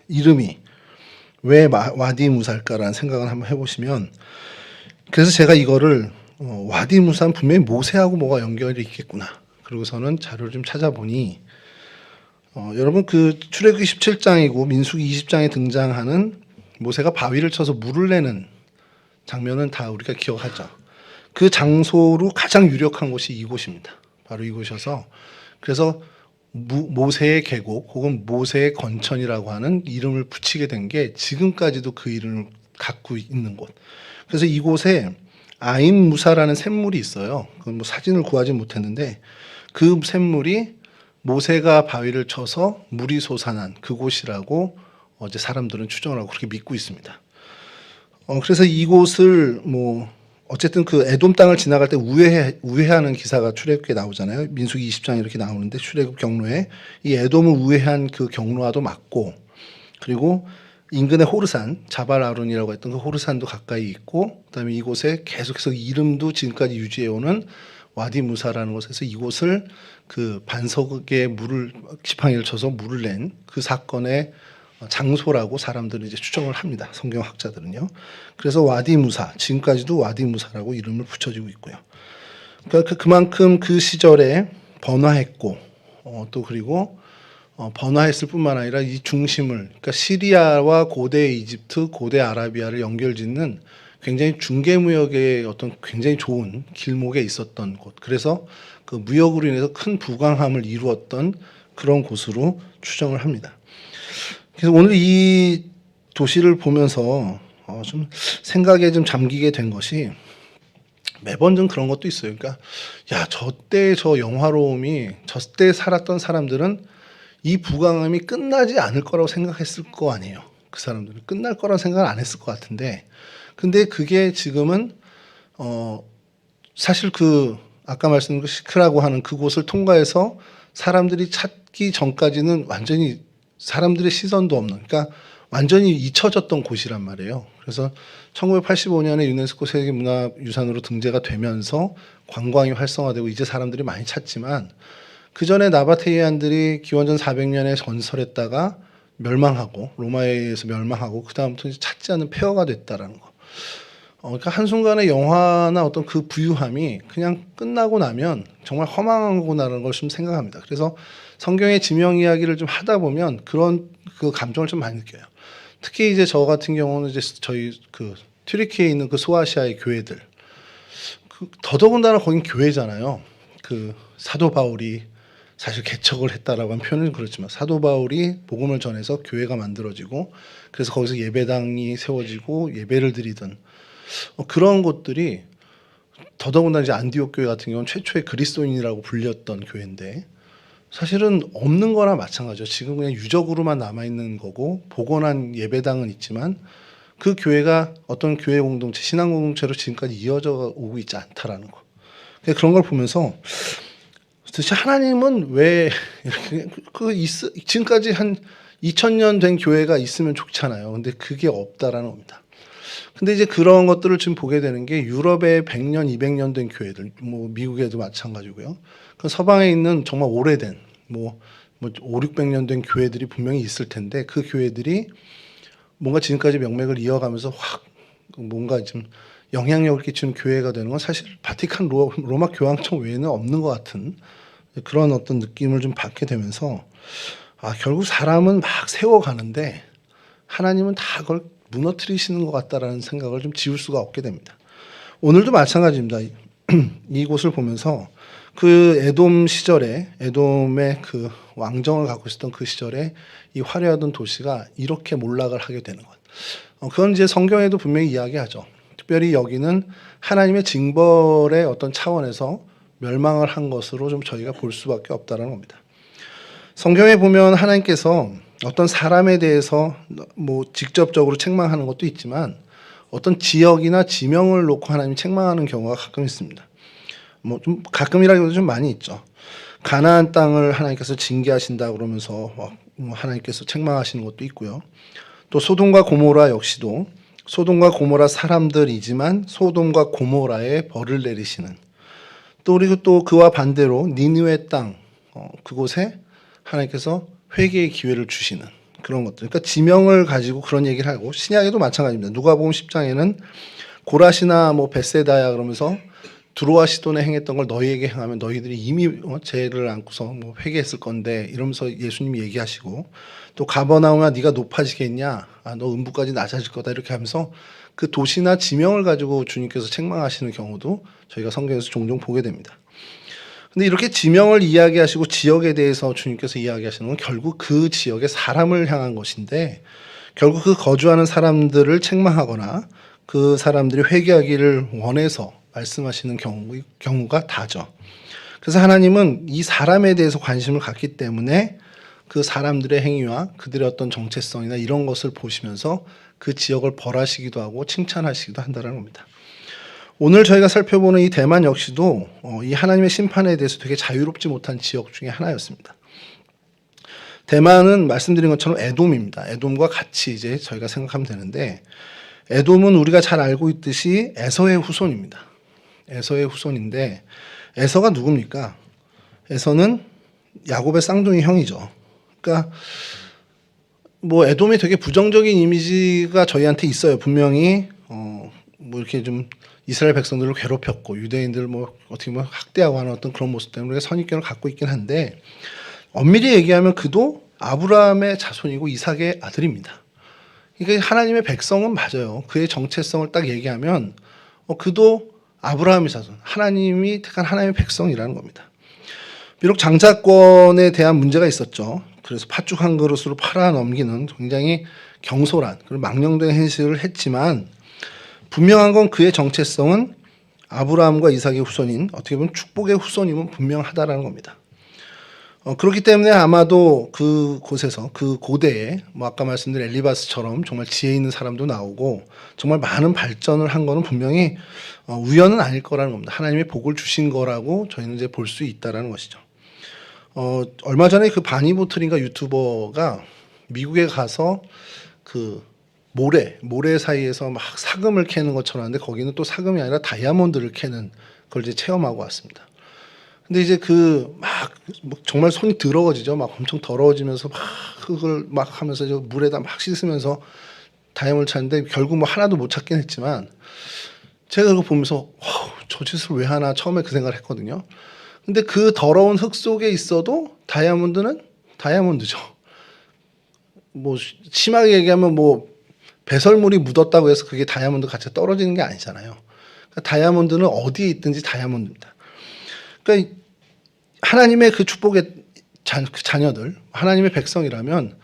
이름이 왜 와디무사일까라는 생각을 한번 해보시면 그래서 제가 이거를 와디무사는 분명히 모세하고 뭐가 연결이 있겠구나. 그리고서는 자료를 좀 찾아보니 여러분 그 출애굽기 17장이고 민수기 20장에 등장하는 모세가 바위를 쳐서 물을 내는 장면은 다 우리가 기억하죠. 그 장소로 가장 유력한 곳이 이곳입니다. 바로 이곳이어서 그래서 모세의 계곡 혹은 모세의 건천이라고 하는 이름을 붙이게 된 게 지금까지도 그 이름을 갖고 있는 곳. 그래서 이곳에 아임무사라는 샘물이 있어요. 그건 뭐 사진을 구하지 못했는데 그 샘물이 모세가 바위를 쳐서 물이 솟아난 그곳이라고 어제 사람들은 추정을 하고 그렇게 믿고 있습니다. 그래서 이곳을 뭐 어쨌든 그 에돔 땅을 지나갈 때 우회하는 기사가 출애굽기에 나오잖아요. 민수기 20장 이렇게 나오는데 출애굽 경로에 이 에돔을 우회한 그 경로와도 맞고 그리고 인근의 호르산 자발 아론이라고 했던 그 호르산도 가까이 있고 그다음에 이곳에 계속해서 이름도 지금까지 유지해오는 와디무사라는 곳에서 이곳을 그 반석에 물을 지팡이를 쳐서 물을 낸 그 사건의 장소라고 사람들은 이제 추정을 합니다. 성경학자들은요. 그래서 와디무사 지금까지도 와디무사라고 이름을 붙여지고 있고요. 그러니까 그만큼 그 시절에 번화했고 또 그리고 번화했을 뿐만 아니라 이 중심을 그러니까 시리아와 고대 이집트, 고대 아라비아를 연결짓는 굉장히 중개무역의 어떤 굉장히 좋은 길목에 있었던 곳. 그래서 그 무역으로 인해서 큰 부강함을 이루었던 그런 곳으로 추정을 합니다. 그래서 오늘 이 도시를 보면서 좀 생각에 좀 잠기게 된 것이 매번 좀 그런 것도 있어요. 그러니까 야, 저때 저 영화로움이 저때 살았던 사람들은 이 부강함이 끝나지 않을 거라고 생각했을 거 아니에요. 그 사람들은 끝날 거라고 생각을 안 했을 것 같은데 근데 그게 지금은 사실 그 아까 말씀드린 그 시크라고 하는 그곳을 통과해서 사람들이 찾기 전까지는 완전히 사람들의 시선도 없는 그러니까 완전히 잊혀졌던 곳이란 말이에요. 그래서 1985년에 유네스코 세계문화유산으로 등재가 되면서 관광이 활성화되고 이제 사람들이 많이 찾지만 그 전에 나바테이안들이 기원전 400년에 건설했다가 멸망하고 로마에 의해서 멸망하고 그 다음부터 찾지 않는 폐허가 됐다라는 거. 그러니까 한순간에 영화나 어떤 그 부유함이 그냥 끝나고 나면 정말 허망하구나라는 걸 좀 생각합니다. 그래서 성경의 지명 이야기를 좀 하다 보면 그런 그 감정을 좀 많이 느껴요. 특히 이제 저 같은 경우는 이제 저희 그 튀르키예에 있는 그 소아시아의 교회들, 더더군다나 거긴 교회잖아요. 그 사도 바울이 사실 개척을 했다라고 하는 표현은 그렇지만 사도 바울이 복음을 전해서 교회가 만들어지고 그래서 거기서 예배당이 세워지고 예배를 드리던 그런 곳들이 더더군다나 이제 안디옥 교회 같은 경우는 최초의 그리스도인이라고 불렸던 교회인데 사실은 없는 거나 마찬가지죠. 지금 그냥 유적으로만 남아있는 거고 복원한 예배당은 있지만 그 교회가 어떤 교회 공동체, 신앙 공동체로 지금까지 이어져 오고 있지 않다라는 거. 그런 걸 보면서 도대체 하나님은 왜 이렇게 지금까지 한 2000년 된 교회가 있으면 좋잖아요. 근데 그게 없다라는 겁니다. 근데 이제 그런 것들을 지금 보게 되는 게 유럽의 100년, 200년 된 교회들, 뭐 미국에도 마찬가지고요. 그 서방에 있는 정말 오래된 뭐 5, 600년 된 교회들이 분명히 있을 텐데 그 교회들이 뭔가 지금까지 명맥을 이어가면서 확 뭔가 좀 영향력을 끼치는 교회가 되는 건 사실 바티칸 로마 교황청 외에는 없는 것 같은 그런 어떤 느낌을 좀 받게 되면서 결국 사람은 막 세워가는데 하나님은 다 그걸 무너뜨리시는 것 같다라는 생각을 좀 지울 수가 없게 됩니다. 오늘도 마찬가지입니다. 이곳을 보면서 그 에돔 시절에 에돔의 그 왕정을 갖고 있었던 그 시절에 이 화려하던 도시가 이렇게 몰락을 하게 되는 것. 그건 이제 성경에도 분명히 이야기하죠. 특별히 여기는 하나님의 징벌의 어떤 차원에서 멸망을 한 것으로 좀 저희가 볼 수밖에 없다는 겁니다. 성경에 보면 하나님께서 어떤 사람에 대해서 뭐 직접적으로 책망하는 것도 있지만 어떤 지역이나 지명을 놓고 하나님이 책망하는 경우가 가끔 있습니다. 뭐 좀 가끔이라기보다 좀 많이 있죠. 가나안 땅을 하나님께서 징계하신다 그러면서 하나님께서 책망하시는 것도 있고요. 또 소돔과 고모라 역시도 소돔과 고모라 사람들이지만 소돔과 고모라에 벌을 내리시는, 또 그리고 또 그와 반대로 니느웨 땅 그곳에 하나님께서 회개의 기회를 주시는 그런 것들. 그러니까 지명을 가지고 그런 얘기를 하고, 신약에도 마찬가지입니다. 누가복음 10장에는 고라시나 뭐 벳세다야 그러면서 두로와 시돈에 행했던 걸 너희에게 행하면 너희들이 이미 죄를 안고서 뭐 회개했을 건데 이러면서 예수님이 얘기하시고, 또 가버나움아 네가 높아지겠냐, 너 음부까지 낮아질 거다 이렇게 하면서 그 도시나 지명을 가지고 주님께서 책망하시는 경우도 저희가 성경에서 종종 보게 됩니다. 근데 이렇게 지명을 이야기하시고 지역에 대해서 주님께서 이야기하시는 건 결국 그 지역의 사람을 향한 것인데, 결국 그 거주하는 사람들을 책망하거나 그 사람들이 회개하기를 원해서 말씀하시는 경우가 다죠. 그래서 하나님은 이 사람에 대해서 관심을 갖기 때문에 그 사람들의 행위와 그들의 어떤 정체성이나 이런 것을 보시면서 그 지역을 벌하시기도 하고 칭찬하시기도 한다는 겁니다. 오늘 저희가 살펴보는 이 대만 역시도 이 하나님의 심판에 대해서 되게 자유롭지 못한 지역 중에 하나였습니다. 대만은 말씀드린 것처럼 에돔입니다. 에돔과 같이 이제 저희가 생각하면 되는데, 에돔은 우리가 잘 알고 있듯이 에서의 후손입니다. 에서의 후손인데, 에서가 누굽니까? 에서는 야곱의 쌍둥이 형이죠. 그러니까 뭐 에돔이 되게 부정적인 이미지가 저희한테 있어요. 분명히 뭐 이렇게 좀 이스라엘 백성들을 괴롭혔고 유대인들 뭐 어떻게 보면 학대하고 하는 어떤 그런 모습 때문에 선입견을 갖고 있긴 한데, 엄밀히 얘기하면 그도 아브라함의 자손이고 이삭의 아들입니다. 그러니까 하나님의 백성은 맞아요. 그의 정체성을 딱 얘기하면 그도 아브라함의 자손, 하나님이 택한 하나님의 백성이라는 겁니다. 비록 장자권에 대한 문제가 있었죠. 그래서 팥죽 한 그릇으로 팔아 넘기는 굉장히 경솔한 그리고 망령된 행실을 했지만, 분명한 건 그의 정체성은 아브라함과 이삭의 후손인, 어떻게 보면 축복의 후손임은 분명하다라는 겁니다. 그렇기 때문에 아마도 그곳에서 그 고대에 뭐 아까 말씀드린 엘리바스처럼 정말 지혜 있는 사람도 나오고 정말 많은 발전을 한 거는 분명히 우연은 아닐 거라는 겁니다. 하나님의 복을 주신 거라고 저희는 이제 볼 수 있다라는 것이죠. 얼마 전에 그 바니보틀인가 유튜버가 미국에 가서 그 모래 사이에서 막 사금을 캐는 것처럼 하는데, 거기는 또 사금이 아니라 다이아몬드를 캐는 걸 이제 체험하고 왔습니다. 근데 이제 막 정말 손이 더러워지죠. 막 엄청 더러워지면서 막 흙을 막 하면서 물에다 막 씻으면서 다이아몬드를 찾는데 결국 뭐 하나도 못 찾긴 했지만, 제가 그거 보면서 저 짓을 왜 하나 처음에 그 생각을 했거든요. 근데 그 더러운 흙 속에 있어도 다이아몬드는 다이아몬드죠. 뭐 심하게 얘기하면 뭐 배설물이 묻었다고 해서 그게 다이아몬드 같이 떨어지는 게 아니잖아요. 그러니까 다이아몬드는 어디에 있든지 다이아몬드입니다. 그러니까 하나님의 그 축복의 자녀들, 하나님의 백성이라면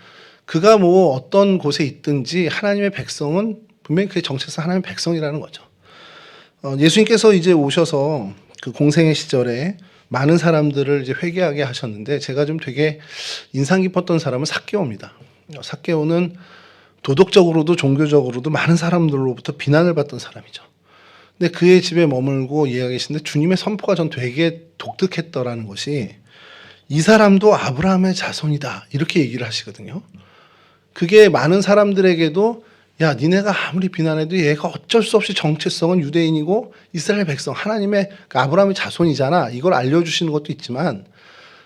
그가 뭐 어떤 곳에 있든지 하나님의 백성은 분명히 그의 정체성 하나님의 백성이라는 거죠. 예수님께서 이제 오셔서 그 공생의 시절에 많은 사람들을 이제 회개하게 하셨는데, 제가 좀 되게 인상 깊었던 사람은 삭개오입니다. 삭개오는 도덕적으로도 종교적으로도 많은 사람들로부터 비난을 받던 사람이죠. 근데 그의 집에 머물고 이야기하 계신데 주님의 선포가 전 되게 독특했더라는 것이, 이 사람도 아브라함의 자손이다 이렇게 얘기를 하시거든요. 그게 많은 사람들에게도 야, 니네가 아무리 비난해도 얘가 어쩔 수 없이 정체성은 유대인이고 이스라엘 백성, 하나님의 아브라함의 자손이잖아, 이걸 알려주시는 것도 있지만,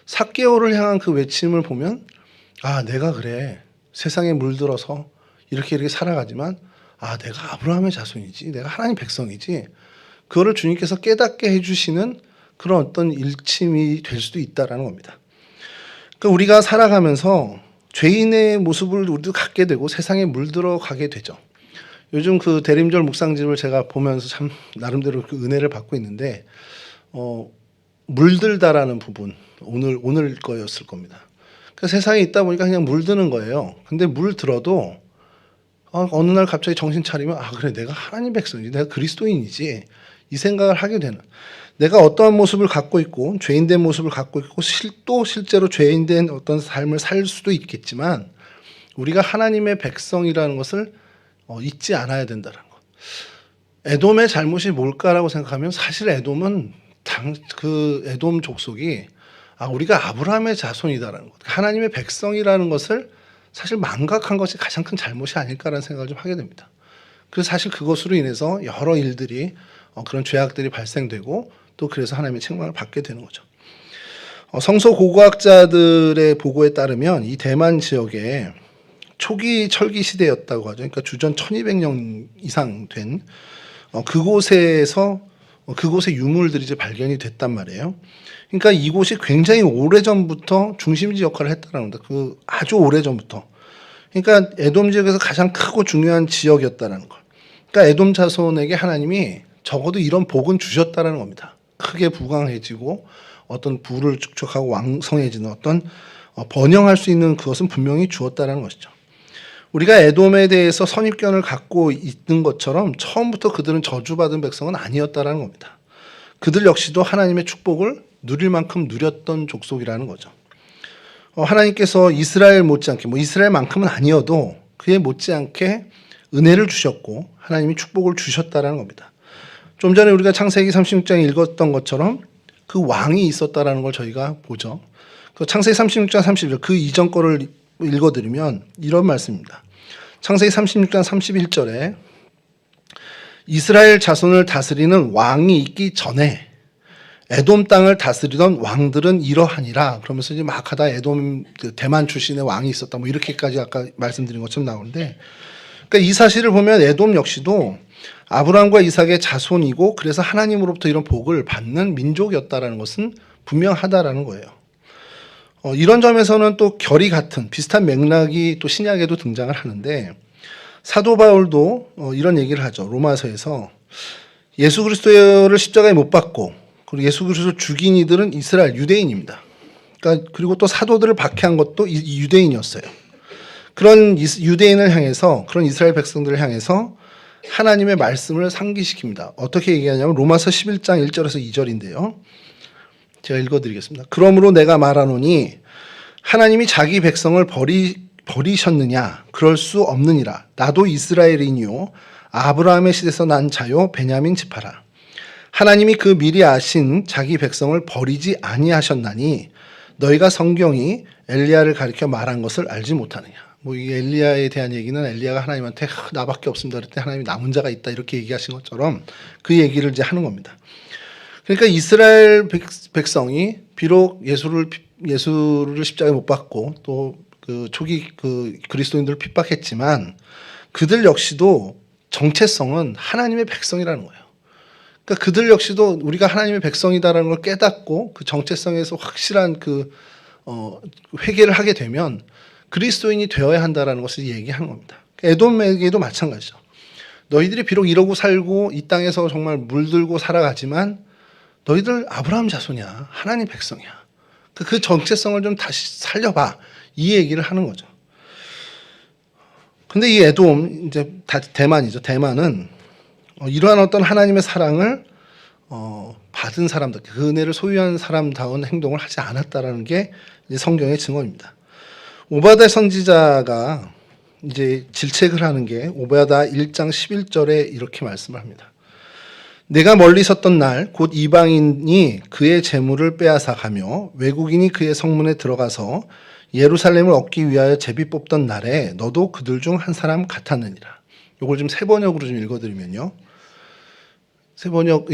삭개오를 향한 그 외침을 보면 내가 그래, 세상에 물들어서 이렇게 살아가지만 내가 아브라함의 자손이지, 내가 하나님 백성이지, 그거를 주님께서 깨닫게 해주시는 그런 어떤 일침이 될 수도 있다라는 겁니다. 그러니까 우리가 살아가면서 죄인의 모습을 우리도 갖게 되고 세상에 물들어 가게 되죠. 요즘 그 대림절 묵상집을 제가 보면서 참 나름대로 그 은혜를 받고 있는데 물들다라는 부분 오늘 거였을 겁니다. 그 세상에 있다 보니까 그냥 물드는 거예요. 근데 물들어도 어느 날 갑자기 정신 차리면 그래 내가 하나님 백성이지 내가 그리스도인이지 이 생각을 하게 되는 내가 어떠한 모습을 갖고 있고 죄인된 모습을 갖고 있고 또 실제로 죄인된 어떤 삶을 살 수도 있겠지만 우리가 하나님의 백성이라는 것을 잊지 않아야 된다는 것. 에돔의 잘못이 뭘까라고 생각하면 사실 에돔은 그 에돔 족속이 우리가 아브라함의 자손이다라는 것, 하나님의 백성이라는 것을 사실 망각한 것이 가장 큰 잘못이 아닐까라는 생각을 좀 하게 됩니다. 그래서 사실 그것으로 인해서 여러 일들이 그런 죄악들이 발생되고 또 그래서 하나님의 책망을 받게 되는 거죠. 성서 고고학자들의 보고에 따르면 이 대만 지역에 초기 철기 시대였다고 하죠. 그러니까 주전 1200년 이상 된 그곳에서 그곳의 유물들이 이제 발견이 됐단 말이에요. 그러니까 이곳이 굉장히 오래전부터 중심지 역할을 했다는 겁니다. 그 아주 오래전부터. 그러니까 에돔 지역에서 가장 크고 중요한 지역이었다는 걸. 그러니까 에돔 자손에게 하나님이 적어도 이런 복은 주셨다는 겁니다. 크게 부강해지고 어떤 부를 축적하고 왕성해지는 어떤 번영할 수 있는 그것은 분명히 주었다는 것이죠. 우리가 에돔에 대해서 선입견을 갖고 있는 것처럼 처음부터 그들은 저주받은 백성은 아니었다는 겁니다. 그들 역시도 하나님의 축복을 누릴 만큼 누렸던 족속이라는 거죠. 하나님께서 이스라엘 못지않게 이스라엘만큼은 아니어도 그에 못지않게 은혜를 주셨고 하나님이 축복을 주셨다는 겁니다. 좀 전에 우리가 창세기 36장 읽었던 것처럼 그 왕이 있었다라는 걸 저희가 보죠. 그 창세기 36장 31절 그 이전 거를 읽어드리면 이런 말씀입니다. 창세기 36장 31절에 이스라엘 자손을 다스리는 왕이 있기 전에 에돔 땅을 다스리던 왕들은 이러하니라. 그러면서 이제 막 하다 에돔 대만 출신의 왕이 있었다. 이렇게까지 아까 말씀드린 것처럼 나오는데, 그러니까 이 사실을 보면 에돔 역시도 아브라함과 이삭의 자손이고 그래서 하나님으로부터 이런 복을 받는 민족이었다라는 것은 분명하다라는 거예요. 이런 점에서는 또 결이 같은 비슷한 맥락이 또 신약에도 등장을 하는데 사도 바울도 이런 얘기를 하죠. 로마서에서 예수 그리스도를 십자가에 못 박고 그리고 예수 그리스도를 죽인 이들은 이스라엘 유대인입니다. 그러니까 그리고 또 사도들을 박해한 것도 유대인이었어요. 그런 유대인을 향해서 그런 이스라엘 백성들을 향해서 하나님의 말씀을 상기시킵니다. 어떻게 얘기하냐면 로마서 11장 1절에서 2절인데요. 제가 읽어드리겠습니다. 그러므로 내가 말하노니 하나님이 자기 백성을 버리셨느냐? 그럴 수 없느니라. 나도 이스라엘인이요 아브라함의 시대에서 난 자요 베냐민 지파라. 하나님이 그 미리 아신 자기 백성을 버리지 아니하셨나니 너희가 성경이 엘리야를 가리켜 말한 것을 알지 못하느냐. 이 엘리야에 대한 얘기는 엘리야가 하나님한테 나밖에 없습니다. 그랬더니 하나님이 남은 자가 있다 이렇게 얘기하신 것처럼 그 얘기를 이제 하는 겁니다. 그러니까 이스라엘 백성이 비록 예수를 십자가에 못 박고 또 그 초기 그 그리스도인들을 핍박했지만 그들 역시도 정체성은 하나님의 백성이라는 거예요. 그러니까 그들 역시도 우리가 하나님의 백성이다라는 걸 깨닫고 그 정체성에서 확실한 그 회개를 하게 되면 그리스도인이 되어야 한다라는 것을 얘기하는 겁니다. 에돔에게도 마찬가지죠. 너희들이 비록 이러고 살고 이 땅에서 정말 물들고 살아가지만 너희들 아브라함 자손이야. 하나님 백성이야. 그 정체성을 좀 다시 살려봐. 이 얘기를 하는 거죠. 근데 이 에돔, 이제 대만이죠. 대만은 이러한 어떤 하나님의 사랑을 받은 사람들, 그 은혜를 소유한 사람다운 행동을 하지 않았다라는 게 이제 성경의 증언입니다. 오바댜 선지자가 이제 질책을 하는 게 오바댜 1장 11절에 이렇게 말씀을 합니다. 내가 멀리 섰던 날 곧 이방인이 그의 재물을 빼앗아 가며 외국인이 그의 성문에 들어가서 예루살렘을 얻기 위하여 제비 뽑던 날에 너도 그들 중 한 사람 같았느니라. 이걸 좀 세번역으로 좀 읽어드리면요. 세번역,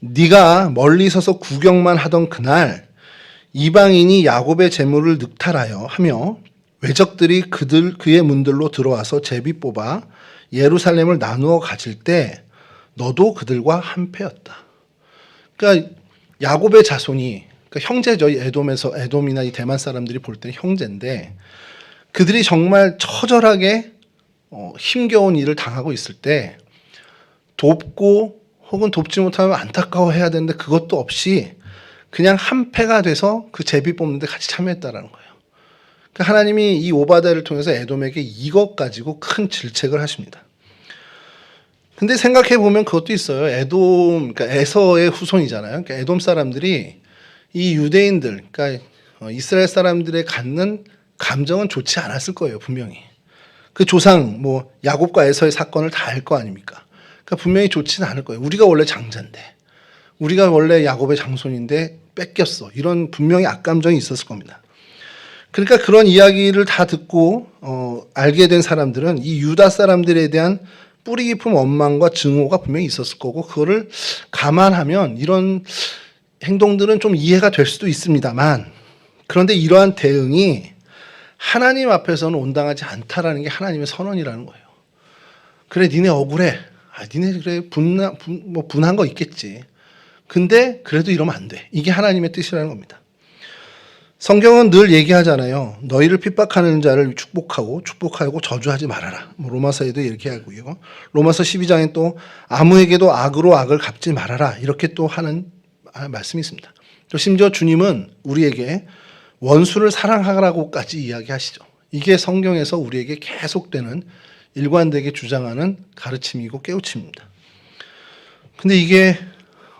네가 멀리 서서 구경만 하던 그날 이방인이 야곱의 재물을 늑탈하여 하며 외적들이 그의 문들로 들어와서 제비 뽑아 예루살렘을 나누어 가질 때 너도 그들과 한패였다. 그러니까 야곱의 자손이 그러니까 형제죠. 에돔이나 이 대만 사람들이 볼 때는 형제인데 그들이 정말 처절하게 힘겨운 일을 당하고 있을 때 돕고 혹은 돕지 못하면 안타까워해야 되는데 그것도 없이 그냥 한패가 돼서 그 제비 뽑는데 같이 참여했다라는 거예요. 그러니까 하나님이 이 오바댜를 통해서 에돔에게 이것 가지고 큰 질책을 하십니다. 근데 생각해 보면 그것도 있어요. 에돔, 그러니까 에서의 후손이잖아요. 그러니까 에돔 사람들이 이 유대인들, 그러니까 이스라엘 사람들의 갖는 감정은 좋지 않았을 거예요, 분명히. 그 조상, 뭐 야곱과 에서의 사건을 다 알 거 아닙니까? 그러니까 분명히 좋지는 않을 거예요. 우리가 원래 장자인데, 우리가 원래 야곱의 장손인데 뺏겼어. 이런 분명히 악감정이 있었을 겁니다. 그러니까 그런 이야기를 다 듣고 알게 된 사람들은 이 유다 사람들에 대한 뿌리 깊은 원망과 증오가 분명히 있었을 거고, 그거를 감안하면 이런 행동들은 좀 이해가 될 수도 있습니다만, 그런데 이러한 대응이 하나님 앞에서는 온당하지 않다라는 게 하나님의 선언이라는 거예요. 그래, 니네 억울해. 니네 그래 분한 거 있겠지. 근데 그래도 이러면 안 돼. 이게 하나님의 뜻이라는 겁니다. 성경은 늘 얘기하잖아요. 너희를 핍박하는 자를 축복하고 저주하지 말아라. 뭐 로마서에도 이렇게 하고요. 로마서 12장에 또 아무에게도 악으로 악을 갚지 말아라. 이렇게 또 하는 말씀이 있습니다. 또 심지어 주님은 우리에게 원수를 사랑하라고까지 이야기하시죠. 이게 성경에서 우리에게 계속되는 일관되게 주장하는 가르침이고 깨우침입니다. 근데 이게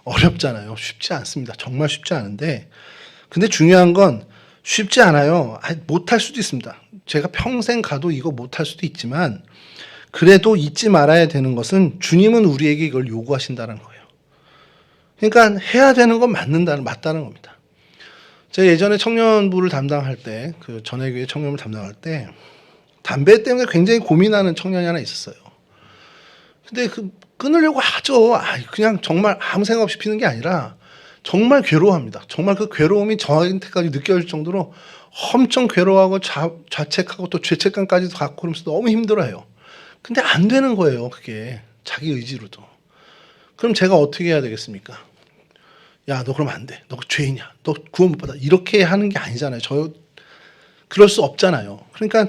어렵잖아요. 쉽지 않습니다. 정말 쉽지 않은데, 근데 중요한 건 쉽지 않아요. 못할 수도 있습니다. 제가 평생 가도 이거 못할 수도 있지만, 그래도 잊지 말아야 되는 것은 주님은 우리에게 이걸 요구하신다는 거예요. 그러니까 해야 되는 건 맞다는 겁니다. 제가 예전에 청년부를 담당할 때, 그 전해교회 청년부를 담당할 때 담배 때문에 굉장히 고민하는 청년이 하나 있었어요. 근데 그 끊으려고 하죠. 그냥 정말 아무 생각 없이 피는 게 아니라 정말 괴로워합니다. 정말 그 괴로움이 저한테까지 느껴질 정도로 엄청 괴로워하고 자책하고 또 죄책감까지도 갖고 그러면서 너무 힘들어해요. 근데 안 되는 거예요. 그게 자기 의지로도. 그럼 제가 어떻게 해야 되겠습니까? 야, 너 그러면 안 돼. 너 죄인이야. 너 구원 못 받아. 이렇게 하는 게 아니잖아요. 그럴 수 없잖아요. 그러니까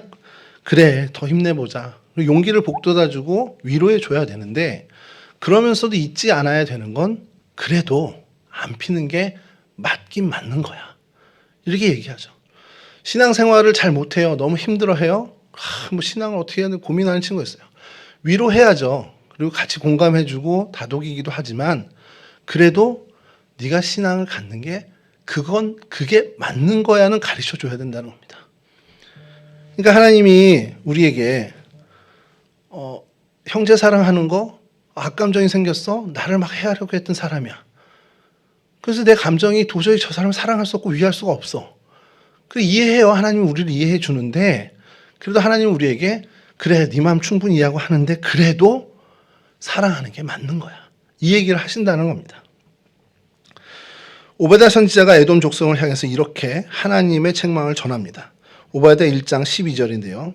그래, 더 힘내보자. 용기를 북돋아주고 위로해줘야 되는데, 그러면서도 잊지 않아야 되는 건 그래도 안 피는 게 맞긴 맞는 거야. 이렇게 얘기하죠. 신앙생활을 잘 못해요. 너무 힘들어해요. 뭐 신앙을 어떻게 해야 되나 고민하는 친구였어요. 위로해야죠. 그리고 같이 공감해주고 다독이기도 하지만, 그래도 네가 신앙을 갖는 게 그게 맞는 거야는 가르쳐줘야 된다는 겁니다. 그러니까 하나님이 우리에게 형제 사랑하는 거 악감정이 생겼어? 나를 막 해하려고 했던 사람이야. 그래서 내 감정이 도저히 저 사람을 사랑할 수 없고 위할 수가 없어. 그래, 이해해요. 하나님이 우리를 이해해 주는데, 그래도 하나님은 우리에게 그래, 네 마음 충분히 이해하고 하는데 그래도 사랑하는 게 맞는 거야. 이 얘기를 하신다는 겁니다. 오바댜 선지자가 에돔 족속을 향해서 이렇게 하나님의 책망을 전합니다. 오바댜 1장 12절인데요.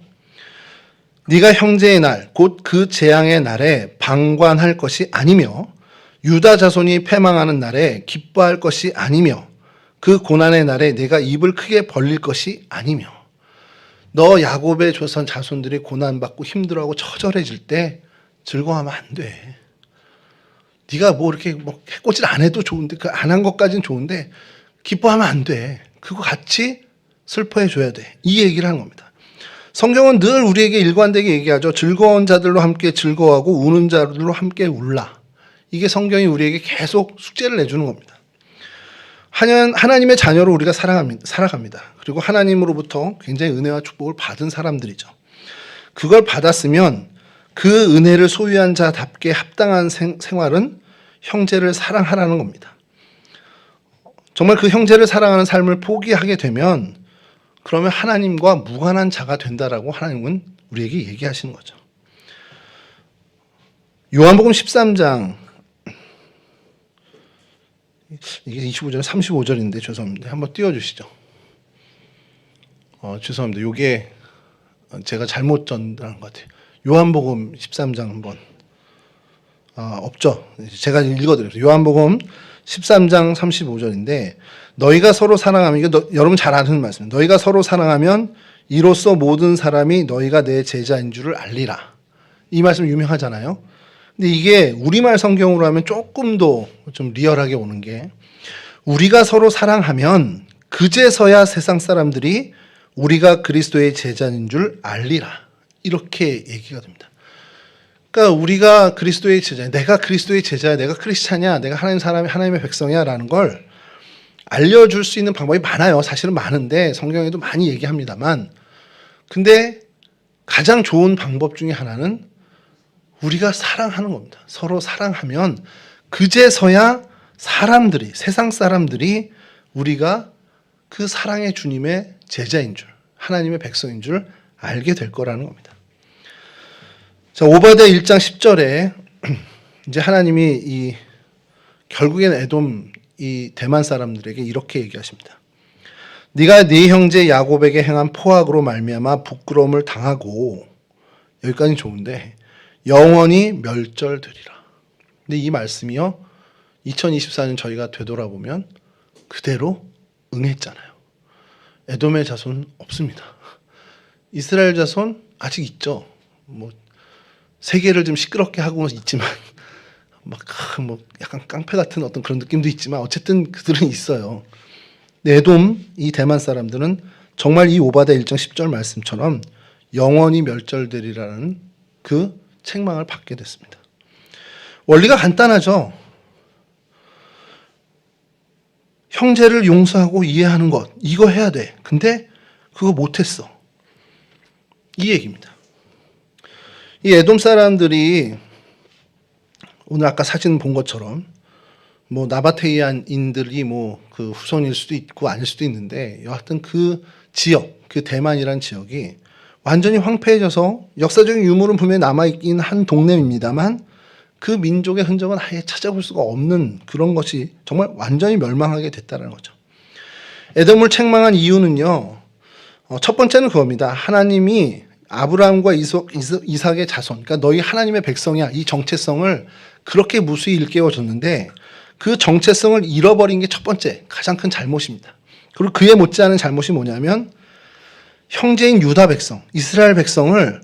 네가 형제의 날, 곧 그 재앙의 날에 방관할 것이 아니며 유다 자손이 패망하는 날에 기뻐할 것이 아니며 그 고난의 날에 내가 입을 크게 벌릴 것이 아니며, 너 야곱의 조선 자손들이 고난받고 힘들어하고 처절해질 때 즐거워하면 안 돼. 네가 뭐 이렇게 해코지를 안 해도 좋은데, 그 안 한 것까지는 좋은데 기뻐하면 안 돼. 그거 같이 슬퍼해 줘야 돼. 이 얘기를 하는 겁니다. 성경은 늘 우리에게 일관되게 얘기하죠. 즐거운 자들로 함께 즐거워하고 우는 자들로 함께 울라. 이게 성경이 우리에게 계속 숙제를 내주는 겁니다. 하나님의 자녀로 우리가 살아갑니다. 그리고 하나님으로부터 굉장히 은혜와 축복을 받은 사람들이죠. 그걸 받았으면 그 은혜를 소유한 자답게 합당한 생활은 형제를 사랑하라는 겁니다. 정말 그 형제를 사랑하는 삶을 포기하게 되면 그러면 하나님과 무관한 자가 된다라고 하나님은 우리에게 얘기하시는 거죠. 요한복음 13장, 이게 25절, 35절인데 죄송합니다. 한번 띄워주시죠. 죄송합니다. 이게 제가 잘못 전달한 것 같아요. 요한복음 13장 한번. 없죠. 제가 읽어드릴게요. 요한복음 13장 35절인데, 너희가 서로 사랑하면, 이거 여러분 잘 아는 말씀입니다. 너희가 서로 사랑하면 이로써 모든 사람이 너희가 내 제자인 줄을 알리라. 이 말씀 유명하잖아요. 근데 이게 우리말 성경으로 하면 조금 더 좀 리얼하게 오는 게 우리가 서로 사랑하면 그제서야 세상 사람들이 우리가 그리스도의 제자인 줄 알리라. 이렇게 얘기가 됩니다. 그러니까 우리가 그리스도의 제자, 내가 그리스도의 제자야, 내가 크리스찬이야, 내가 하나님 사람이 하나님의 백성이야라는 걸 알려줄 수 있는 방법이 많아요. 사실은 많은데 성경에도 많이 얘기합니다만, 근데 가장 좋은 방법 중에 하나는 우리가 사랑하는 겁니다. 서로 사랑하면 그제서야 사람들이, 세상 사람들이 우리가 그 사랑의 주님의 제자인 줄, 하나님의 백성인 줄 알게 될 거라는 겁니다. 자, 오바댜 1장 10절에 이제 하나님이 결국엔 에돔 이 대만 사람들에게 이렇게 얘기하십니다. 네가 네 형제 야곱에게 행한 포악으로 말미암아 부끄러움을 당하고, 여기까지 좋은데 영원히 멸절되리라. 근데 이 말씀이요, 2024년 저희가 되돌아보면 그대로 응했잖아요. 에돔의 자손 없습니다. 이스라엘 자손 아직 있죠. 뭐 세계를 좀 시끄럽게 하고 있지만 막 뭐 약간 깡패 같은 어떤 그런 느낌도 있지만 어쨌든 그들은 있어요. 에돔 이 대만 사람들은 정말 이 오바댜 1장 10절 말씀처럼 영원히 멸절되리라는 그 책망을 받게 됐습니다. 원리가 간단하죠. 형제를 용서하고 이해하는 것, 이거 해야 돼. 근데 그거 못했어. 이 얘기입니다. 이 에돔 사람들이 오늘 아까 사진 본 것처럼 뭐 나바테이안인들이 뭐 그 후손일 수도 있고 아닐 수도 있는데, 여하튼 그 지역, 그 대만이란 지역이 완전히 황폐해져서 역사적인 유물은 분명히 남아있긴 한 동네입니다만 그 민족의 흔적은 아예 찾아볼 수가 없는 그런 것이 정말 완전히 멸망하게 됐다는 거죠. 에돔을 책망한 이유는요, 첫 번째는 그겁니다. 하나님이 아브라함과 이삭의 자손, 그러니까 너희 하나님의 백성이야, 이 정체성을 그렇게 무수히 일깨워줬는데 그 정체성을 잃어버린 게 첫 번째 가장 큰 잘못입니다. 그리고 그에 못지않은 잘못이 뭐냐면 형제인 유다 백성, 이스라엘 백성을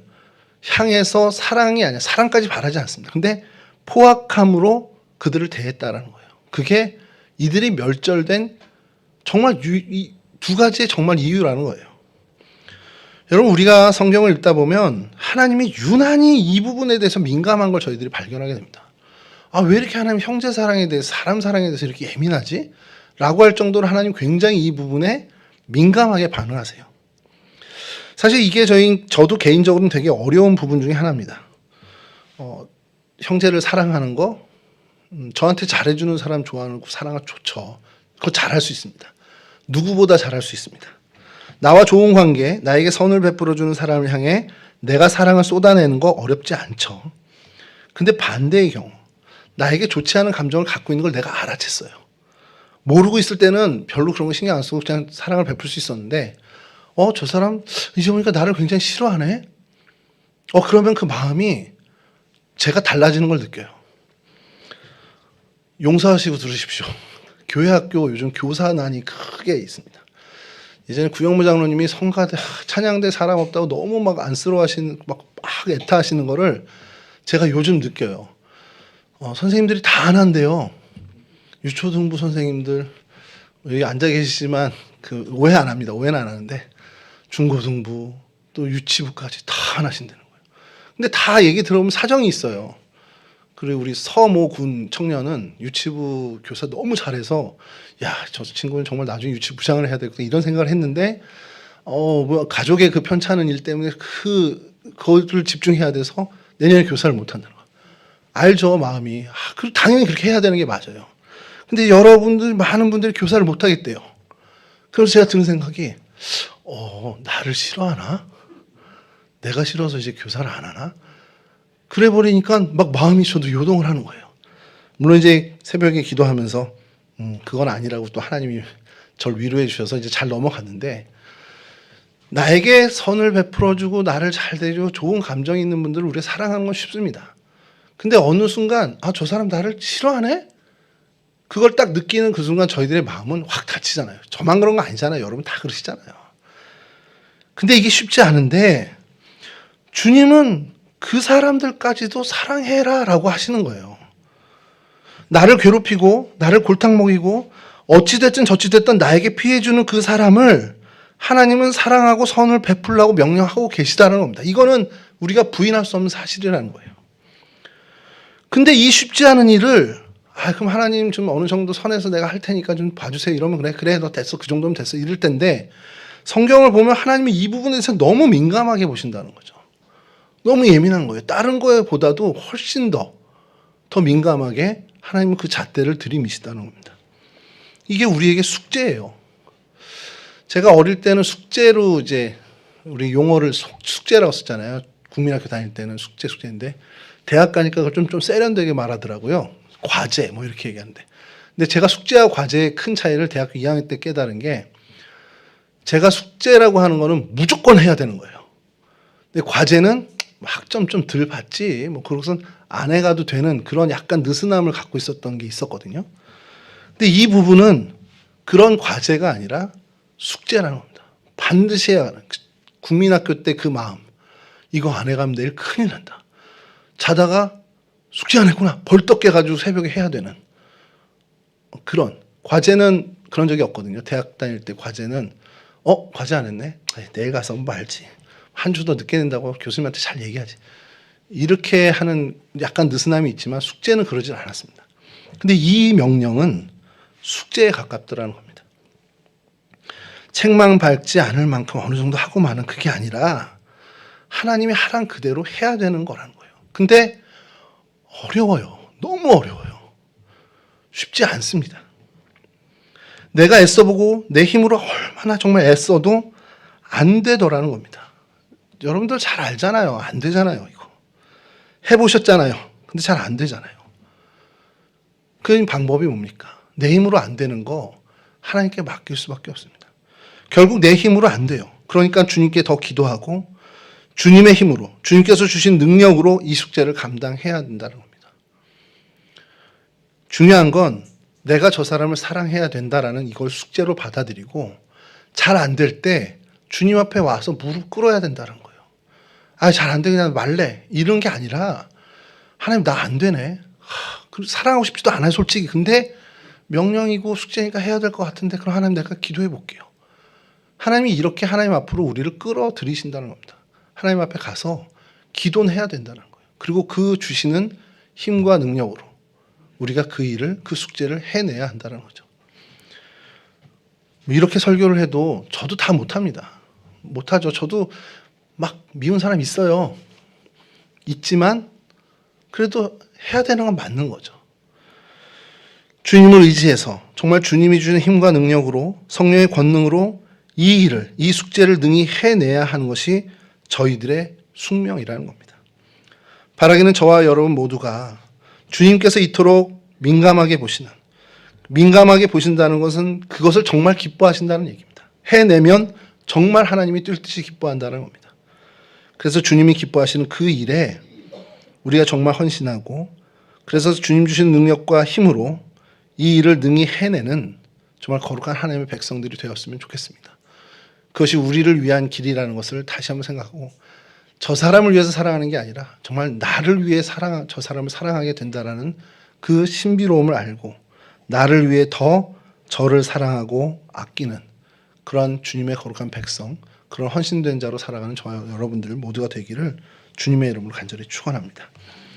향해서 사랑이 아니라 사랑까지 바라지 않습니다. 근데 포악함으로 그들을 대했다라는 거예요. 그게 이들이 멸절된 정말 이 두 가지의 정말 이유라는 거예요. 여러분, 우리가 성경을 읽다 보면 하나님이 유난히 이 부분에 대해서 민감한 걸 저희들이 발견하게 됩니다. 아, 왜 이렇게 하나님 형제 사랑에 대해서, 사람 사랑에 대해서 이렇게 예민하지? 라고 할 정도로 하나님 굉장히 이 부분에 민감하게 반응하세요. 사실 이게 저도 개인적으로는 되게 어려운 부분 중에 하나입니다. 형제를 사랑하는 거, 저한테 잘해주는 사람 좋아하는 거, 사랑은 좋죠. 그거 잘할 수 있습니다. 누구보다 잘할 수 있습니다. 나와 좋은 관계, 나에게 선을 베풀어주는 사람을 향해 내가 사랑을 쏟아내는 거 어렵지 않죠. 근데 반대의 경우, 나에게 좋지 않은 감정을 갖고 있는 걸 내가 알아챘어요. 모르고 있을 때는 별로 그런 거 신경 안 쓰고 그냥 사랑을 베풀 수 있었는데, 저 사람 이제 보니까 나를 굉장히 싫어하네? 그러면 그 마음이 제가 달라지는 걸 느껴요. 용서하시고 들으십시오. 교회 학교 요즘 교사난이 크게 있습니다. 예전에 구영무 장로님이 성가대, 찬양대 사람 없다고 너무 막 안쓰러워하시는, 막 애타하시는 거를 제가 요즘 느껴요. 선생님들이 다 안 한대요. 유초등부 선생님들, 여기 앉아 계시지만 그 오해 안 합니다. 오해는 안 하는데 중고등부 또 유치부까지 다 안 하신다는 거예요. 근데 다 얘기 들어보면 사정이 있어요. 그리고 우리 서모 군 청년은 유치부 교사 너무 잘해서, 야, 저 친구는 정말 나중에 유치부 부장을 해야 되겠다 이런 생각을 했는데, 뭐 가족의 그 편찮은 일 때문에 그거를 집중해야 돼서 내년에 교사를 못 한다는 거. 알죠, 마음이. 그리고 당연히 그렇게 해야 되는 게 맞아요. 근데 여러분들, 많은 분들이 교사를 못 하겠대요. 그래서 제가 드는 생각이, 나를 싫어하나? 내가 싫어서 이제 교사를 안 하나? 그래 버리니까 막 마음이 저도 요동을 하는 거예요. 물론 이제 새벽에 기도하면서 그건 아니라고 또 하나님이 저를 위로해 주셔서 이제 잘 넘어갔는데, 나에게 선을 베풀어주고 나를 잘 대주고 좋은 감정이 있는 분들을 우리가 사랑하는 건 쉽습니다. 근데 어느 순간 저 사람 나를 싫어하네? 그걸 딱 느끼는 그 순간 저희들의 마음은 확 다치잖아요. 저만 그런 거 아니잖아요. 여러분 다 그러시잖아요. 근데 이게 쉽지 않은데 주님은 그 사람들까지도 사랑해라 라고 하시는 거예요. 나를 괴롭히고 나를 골탕 먹이고 어찌됐든 저찌됐든 나에게 피해주는 그 사람을 하나님은 사랑하고 선을 베풀라고 명령하고 계시다는 겁니다. 이거는 우리가 부인할 수 없는 사실이라는 거예요. 근데 이 쉽지 않은 일을 그럼 하나님 좀 어느 정도 선에서 내가 할 테니까 좀 봐주세요 이러면 그래 너 됐어 그 정도면 됐어 이럴 텐데 성경을 보면 하나님이 이 부분에 대해서 너무 민감하게 보신다는 거죠. 너무 예민한 거예요. 다른 거에 보다도 훨씬 더 민감하게 하나님은 그 잣대를 들이미시다는 겁니다. 이게 우리에게 숙제예요. 제가 어릴 때는 숙제로 이제 우리 용어를 숙제라고 썼잖아요. 국민학교 다닐 때는 숙제인데 대학 가니까 그걸 좀 세련되게 말하더라고요. 과제 뭐 이렇게 얘기하는데. 근데 제가 숙제와 과제의 큰 차이를 대학교 2학년 때 깨달은 게 제가 숙제라고 하는 거는 무조건 해야 되는 거예요. 근데 과제는 학점 좀 덜 받지 뭐 그것은 안 해가도 되는 그런 약간 느슨함을 갖고 있었던 게 있었거든요. 근데 이 부분은 그런 과제가 아니라 숙제라는 겁니다. 반드시 해야 하는 국민학교 때 그 마음. 이거 안 해가면 내일 큰일 난다. 자다가 숙제 안 했구나. 벌떡 깨가지고 새벽에 해야 되는 그런 과제는 그런 적이 없거든요. 대학 다닐 때 과제는 과제 안 했네. 내일 가서 말지. 한 주 더 늦게 낸다고 교수님한테 잘 얘기하지. 이렇게 하는 약간 느슨함이 있지만 숙제는 그러진 않았습니다. 근데 이 명령은 숙제에 가깝더라는 겁니다. 책망 밟지 않을 만큼 어느 정도 하고 마는 그게 아니라 하나님이 하란 그대로 해야 되는 거라는 거예요. 근데 어려워요. 너무 어려워요. 쉽지 않습니다. 내가 애써보고 내 힘으로 얼마나 정말 애써도 안 되더라는 겁니다. 여러분들 잘 알잖아요. 안 되잖아요. 이거 해보셨잖아요. 근데 잘 안 되잖아요. 그 방법이 뭡니까? 내 힘으로 안 되는 거 하나님께 맡길 수밖에 없습니다. 결국 내 힘으로 안 돼요. 그러니까 주님께 더 기도하고 주님의 힘으로 주님께서 주신 능력으로 이 숙제를 감당해야 된다는 겁니다. 중요한 건 내가 저 사람을 사랑해야 된다라는 이걸 숙제로 받아들이고 잘 안 될 때 주님 앞에 와서 무릎 꿇어야 된다는 거예요. 잘 안 돼 그냥 말래 이런 게 아니라 하나님 나 안 되네. 사랑하고 싶지도 않아요 솔직히. 근데 명령이고 숙제니까 해야 될 것 같은데 그럼 하나님 내가 기도해 볼게요. 하나님이 이렇게 하나님 앞으로 우리를 끌어들이신다는 겁니다. 하나님 앞에 가서 기도는 해야 된다는 거예요. 그리고 그 주시는 힘과 능력으로 우리가 그 일을 그 숙제를 해내야 한다는 거죠. 이렇게 설교를 해도 저도 다 못합니다. 못하죠. 저도 막 미운 사람 있어요. 있지만 그래도 해야 되는 건 맞는 거죠. 주님을 의지해서 정말 주님이 주는 힘과 능력으로 성령의 권능으로 이 일을 이 숙제를 능히 해내야 하는 것이 저희들의 숙명이라는 겁니다. 바라기는 저와 여러분 모두가 주님께서 이토록 민감하게 보신다는 것은 그것을 정말 기뻐하신다는 얘기입니다. 해내면 정말 하나님이 뛸 듯이 기뻐한다는 겁니다. 그래서 주님이 기뻐하시는 그 일에 우리가 정말 헌신하고 그래서 주님 주신 능력과 힘으로 이 일을 능히 해내는 정말 거룩한 하나님의 백성들이 되었으면 좋겠습니다. 그것이 우리를 위한 길이라는 것을 다시 한번 생각하고 저 사람을 위해서 사랑하는 게 아니라 정말 나를 위해 저 사람을 사랑하게 된다라는 그 신비로움을 알고 나를 위해 더 저를 사랑하고 아끼는 그런 주님의 거룩한 백성, 그런 헌신된 자로 살아가는 저와 여러분들 모두가 되기를 주님의 이름으로 간절히 축원합니다.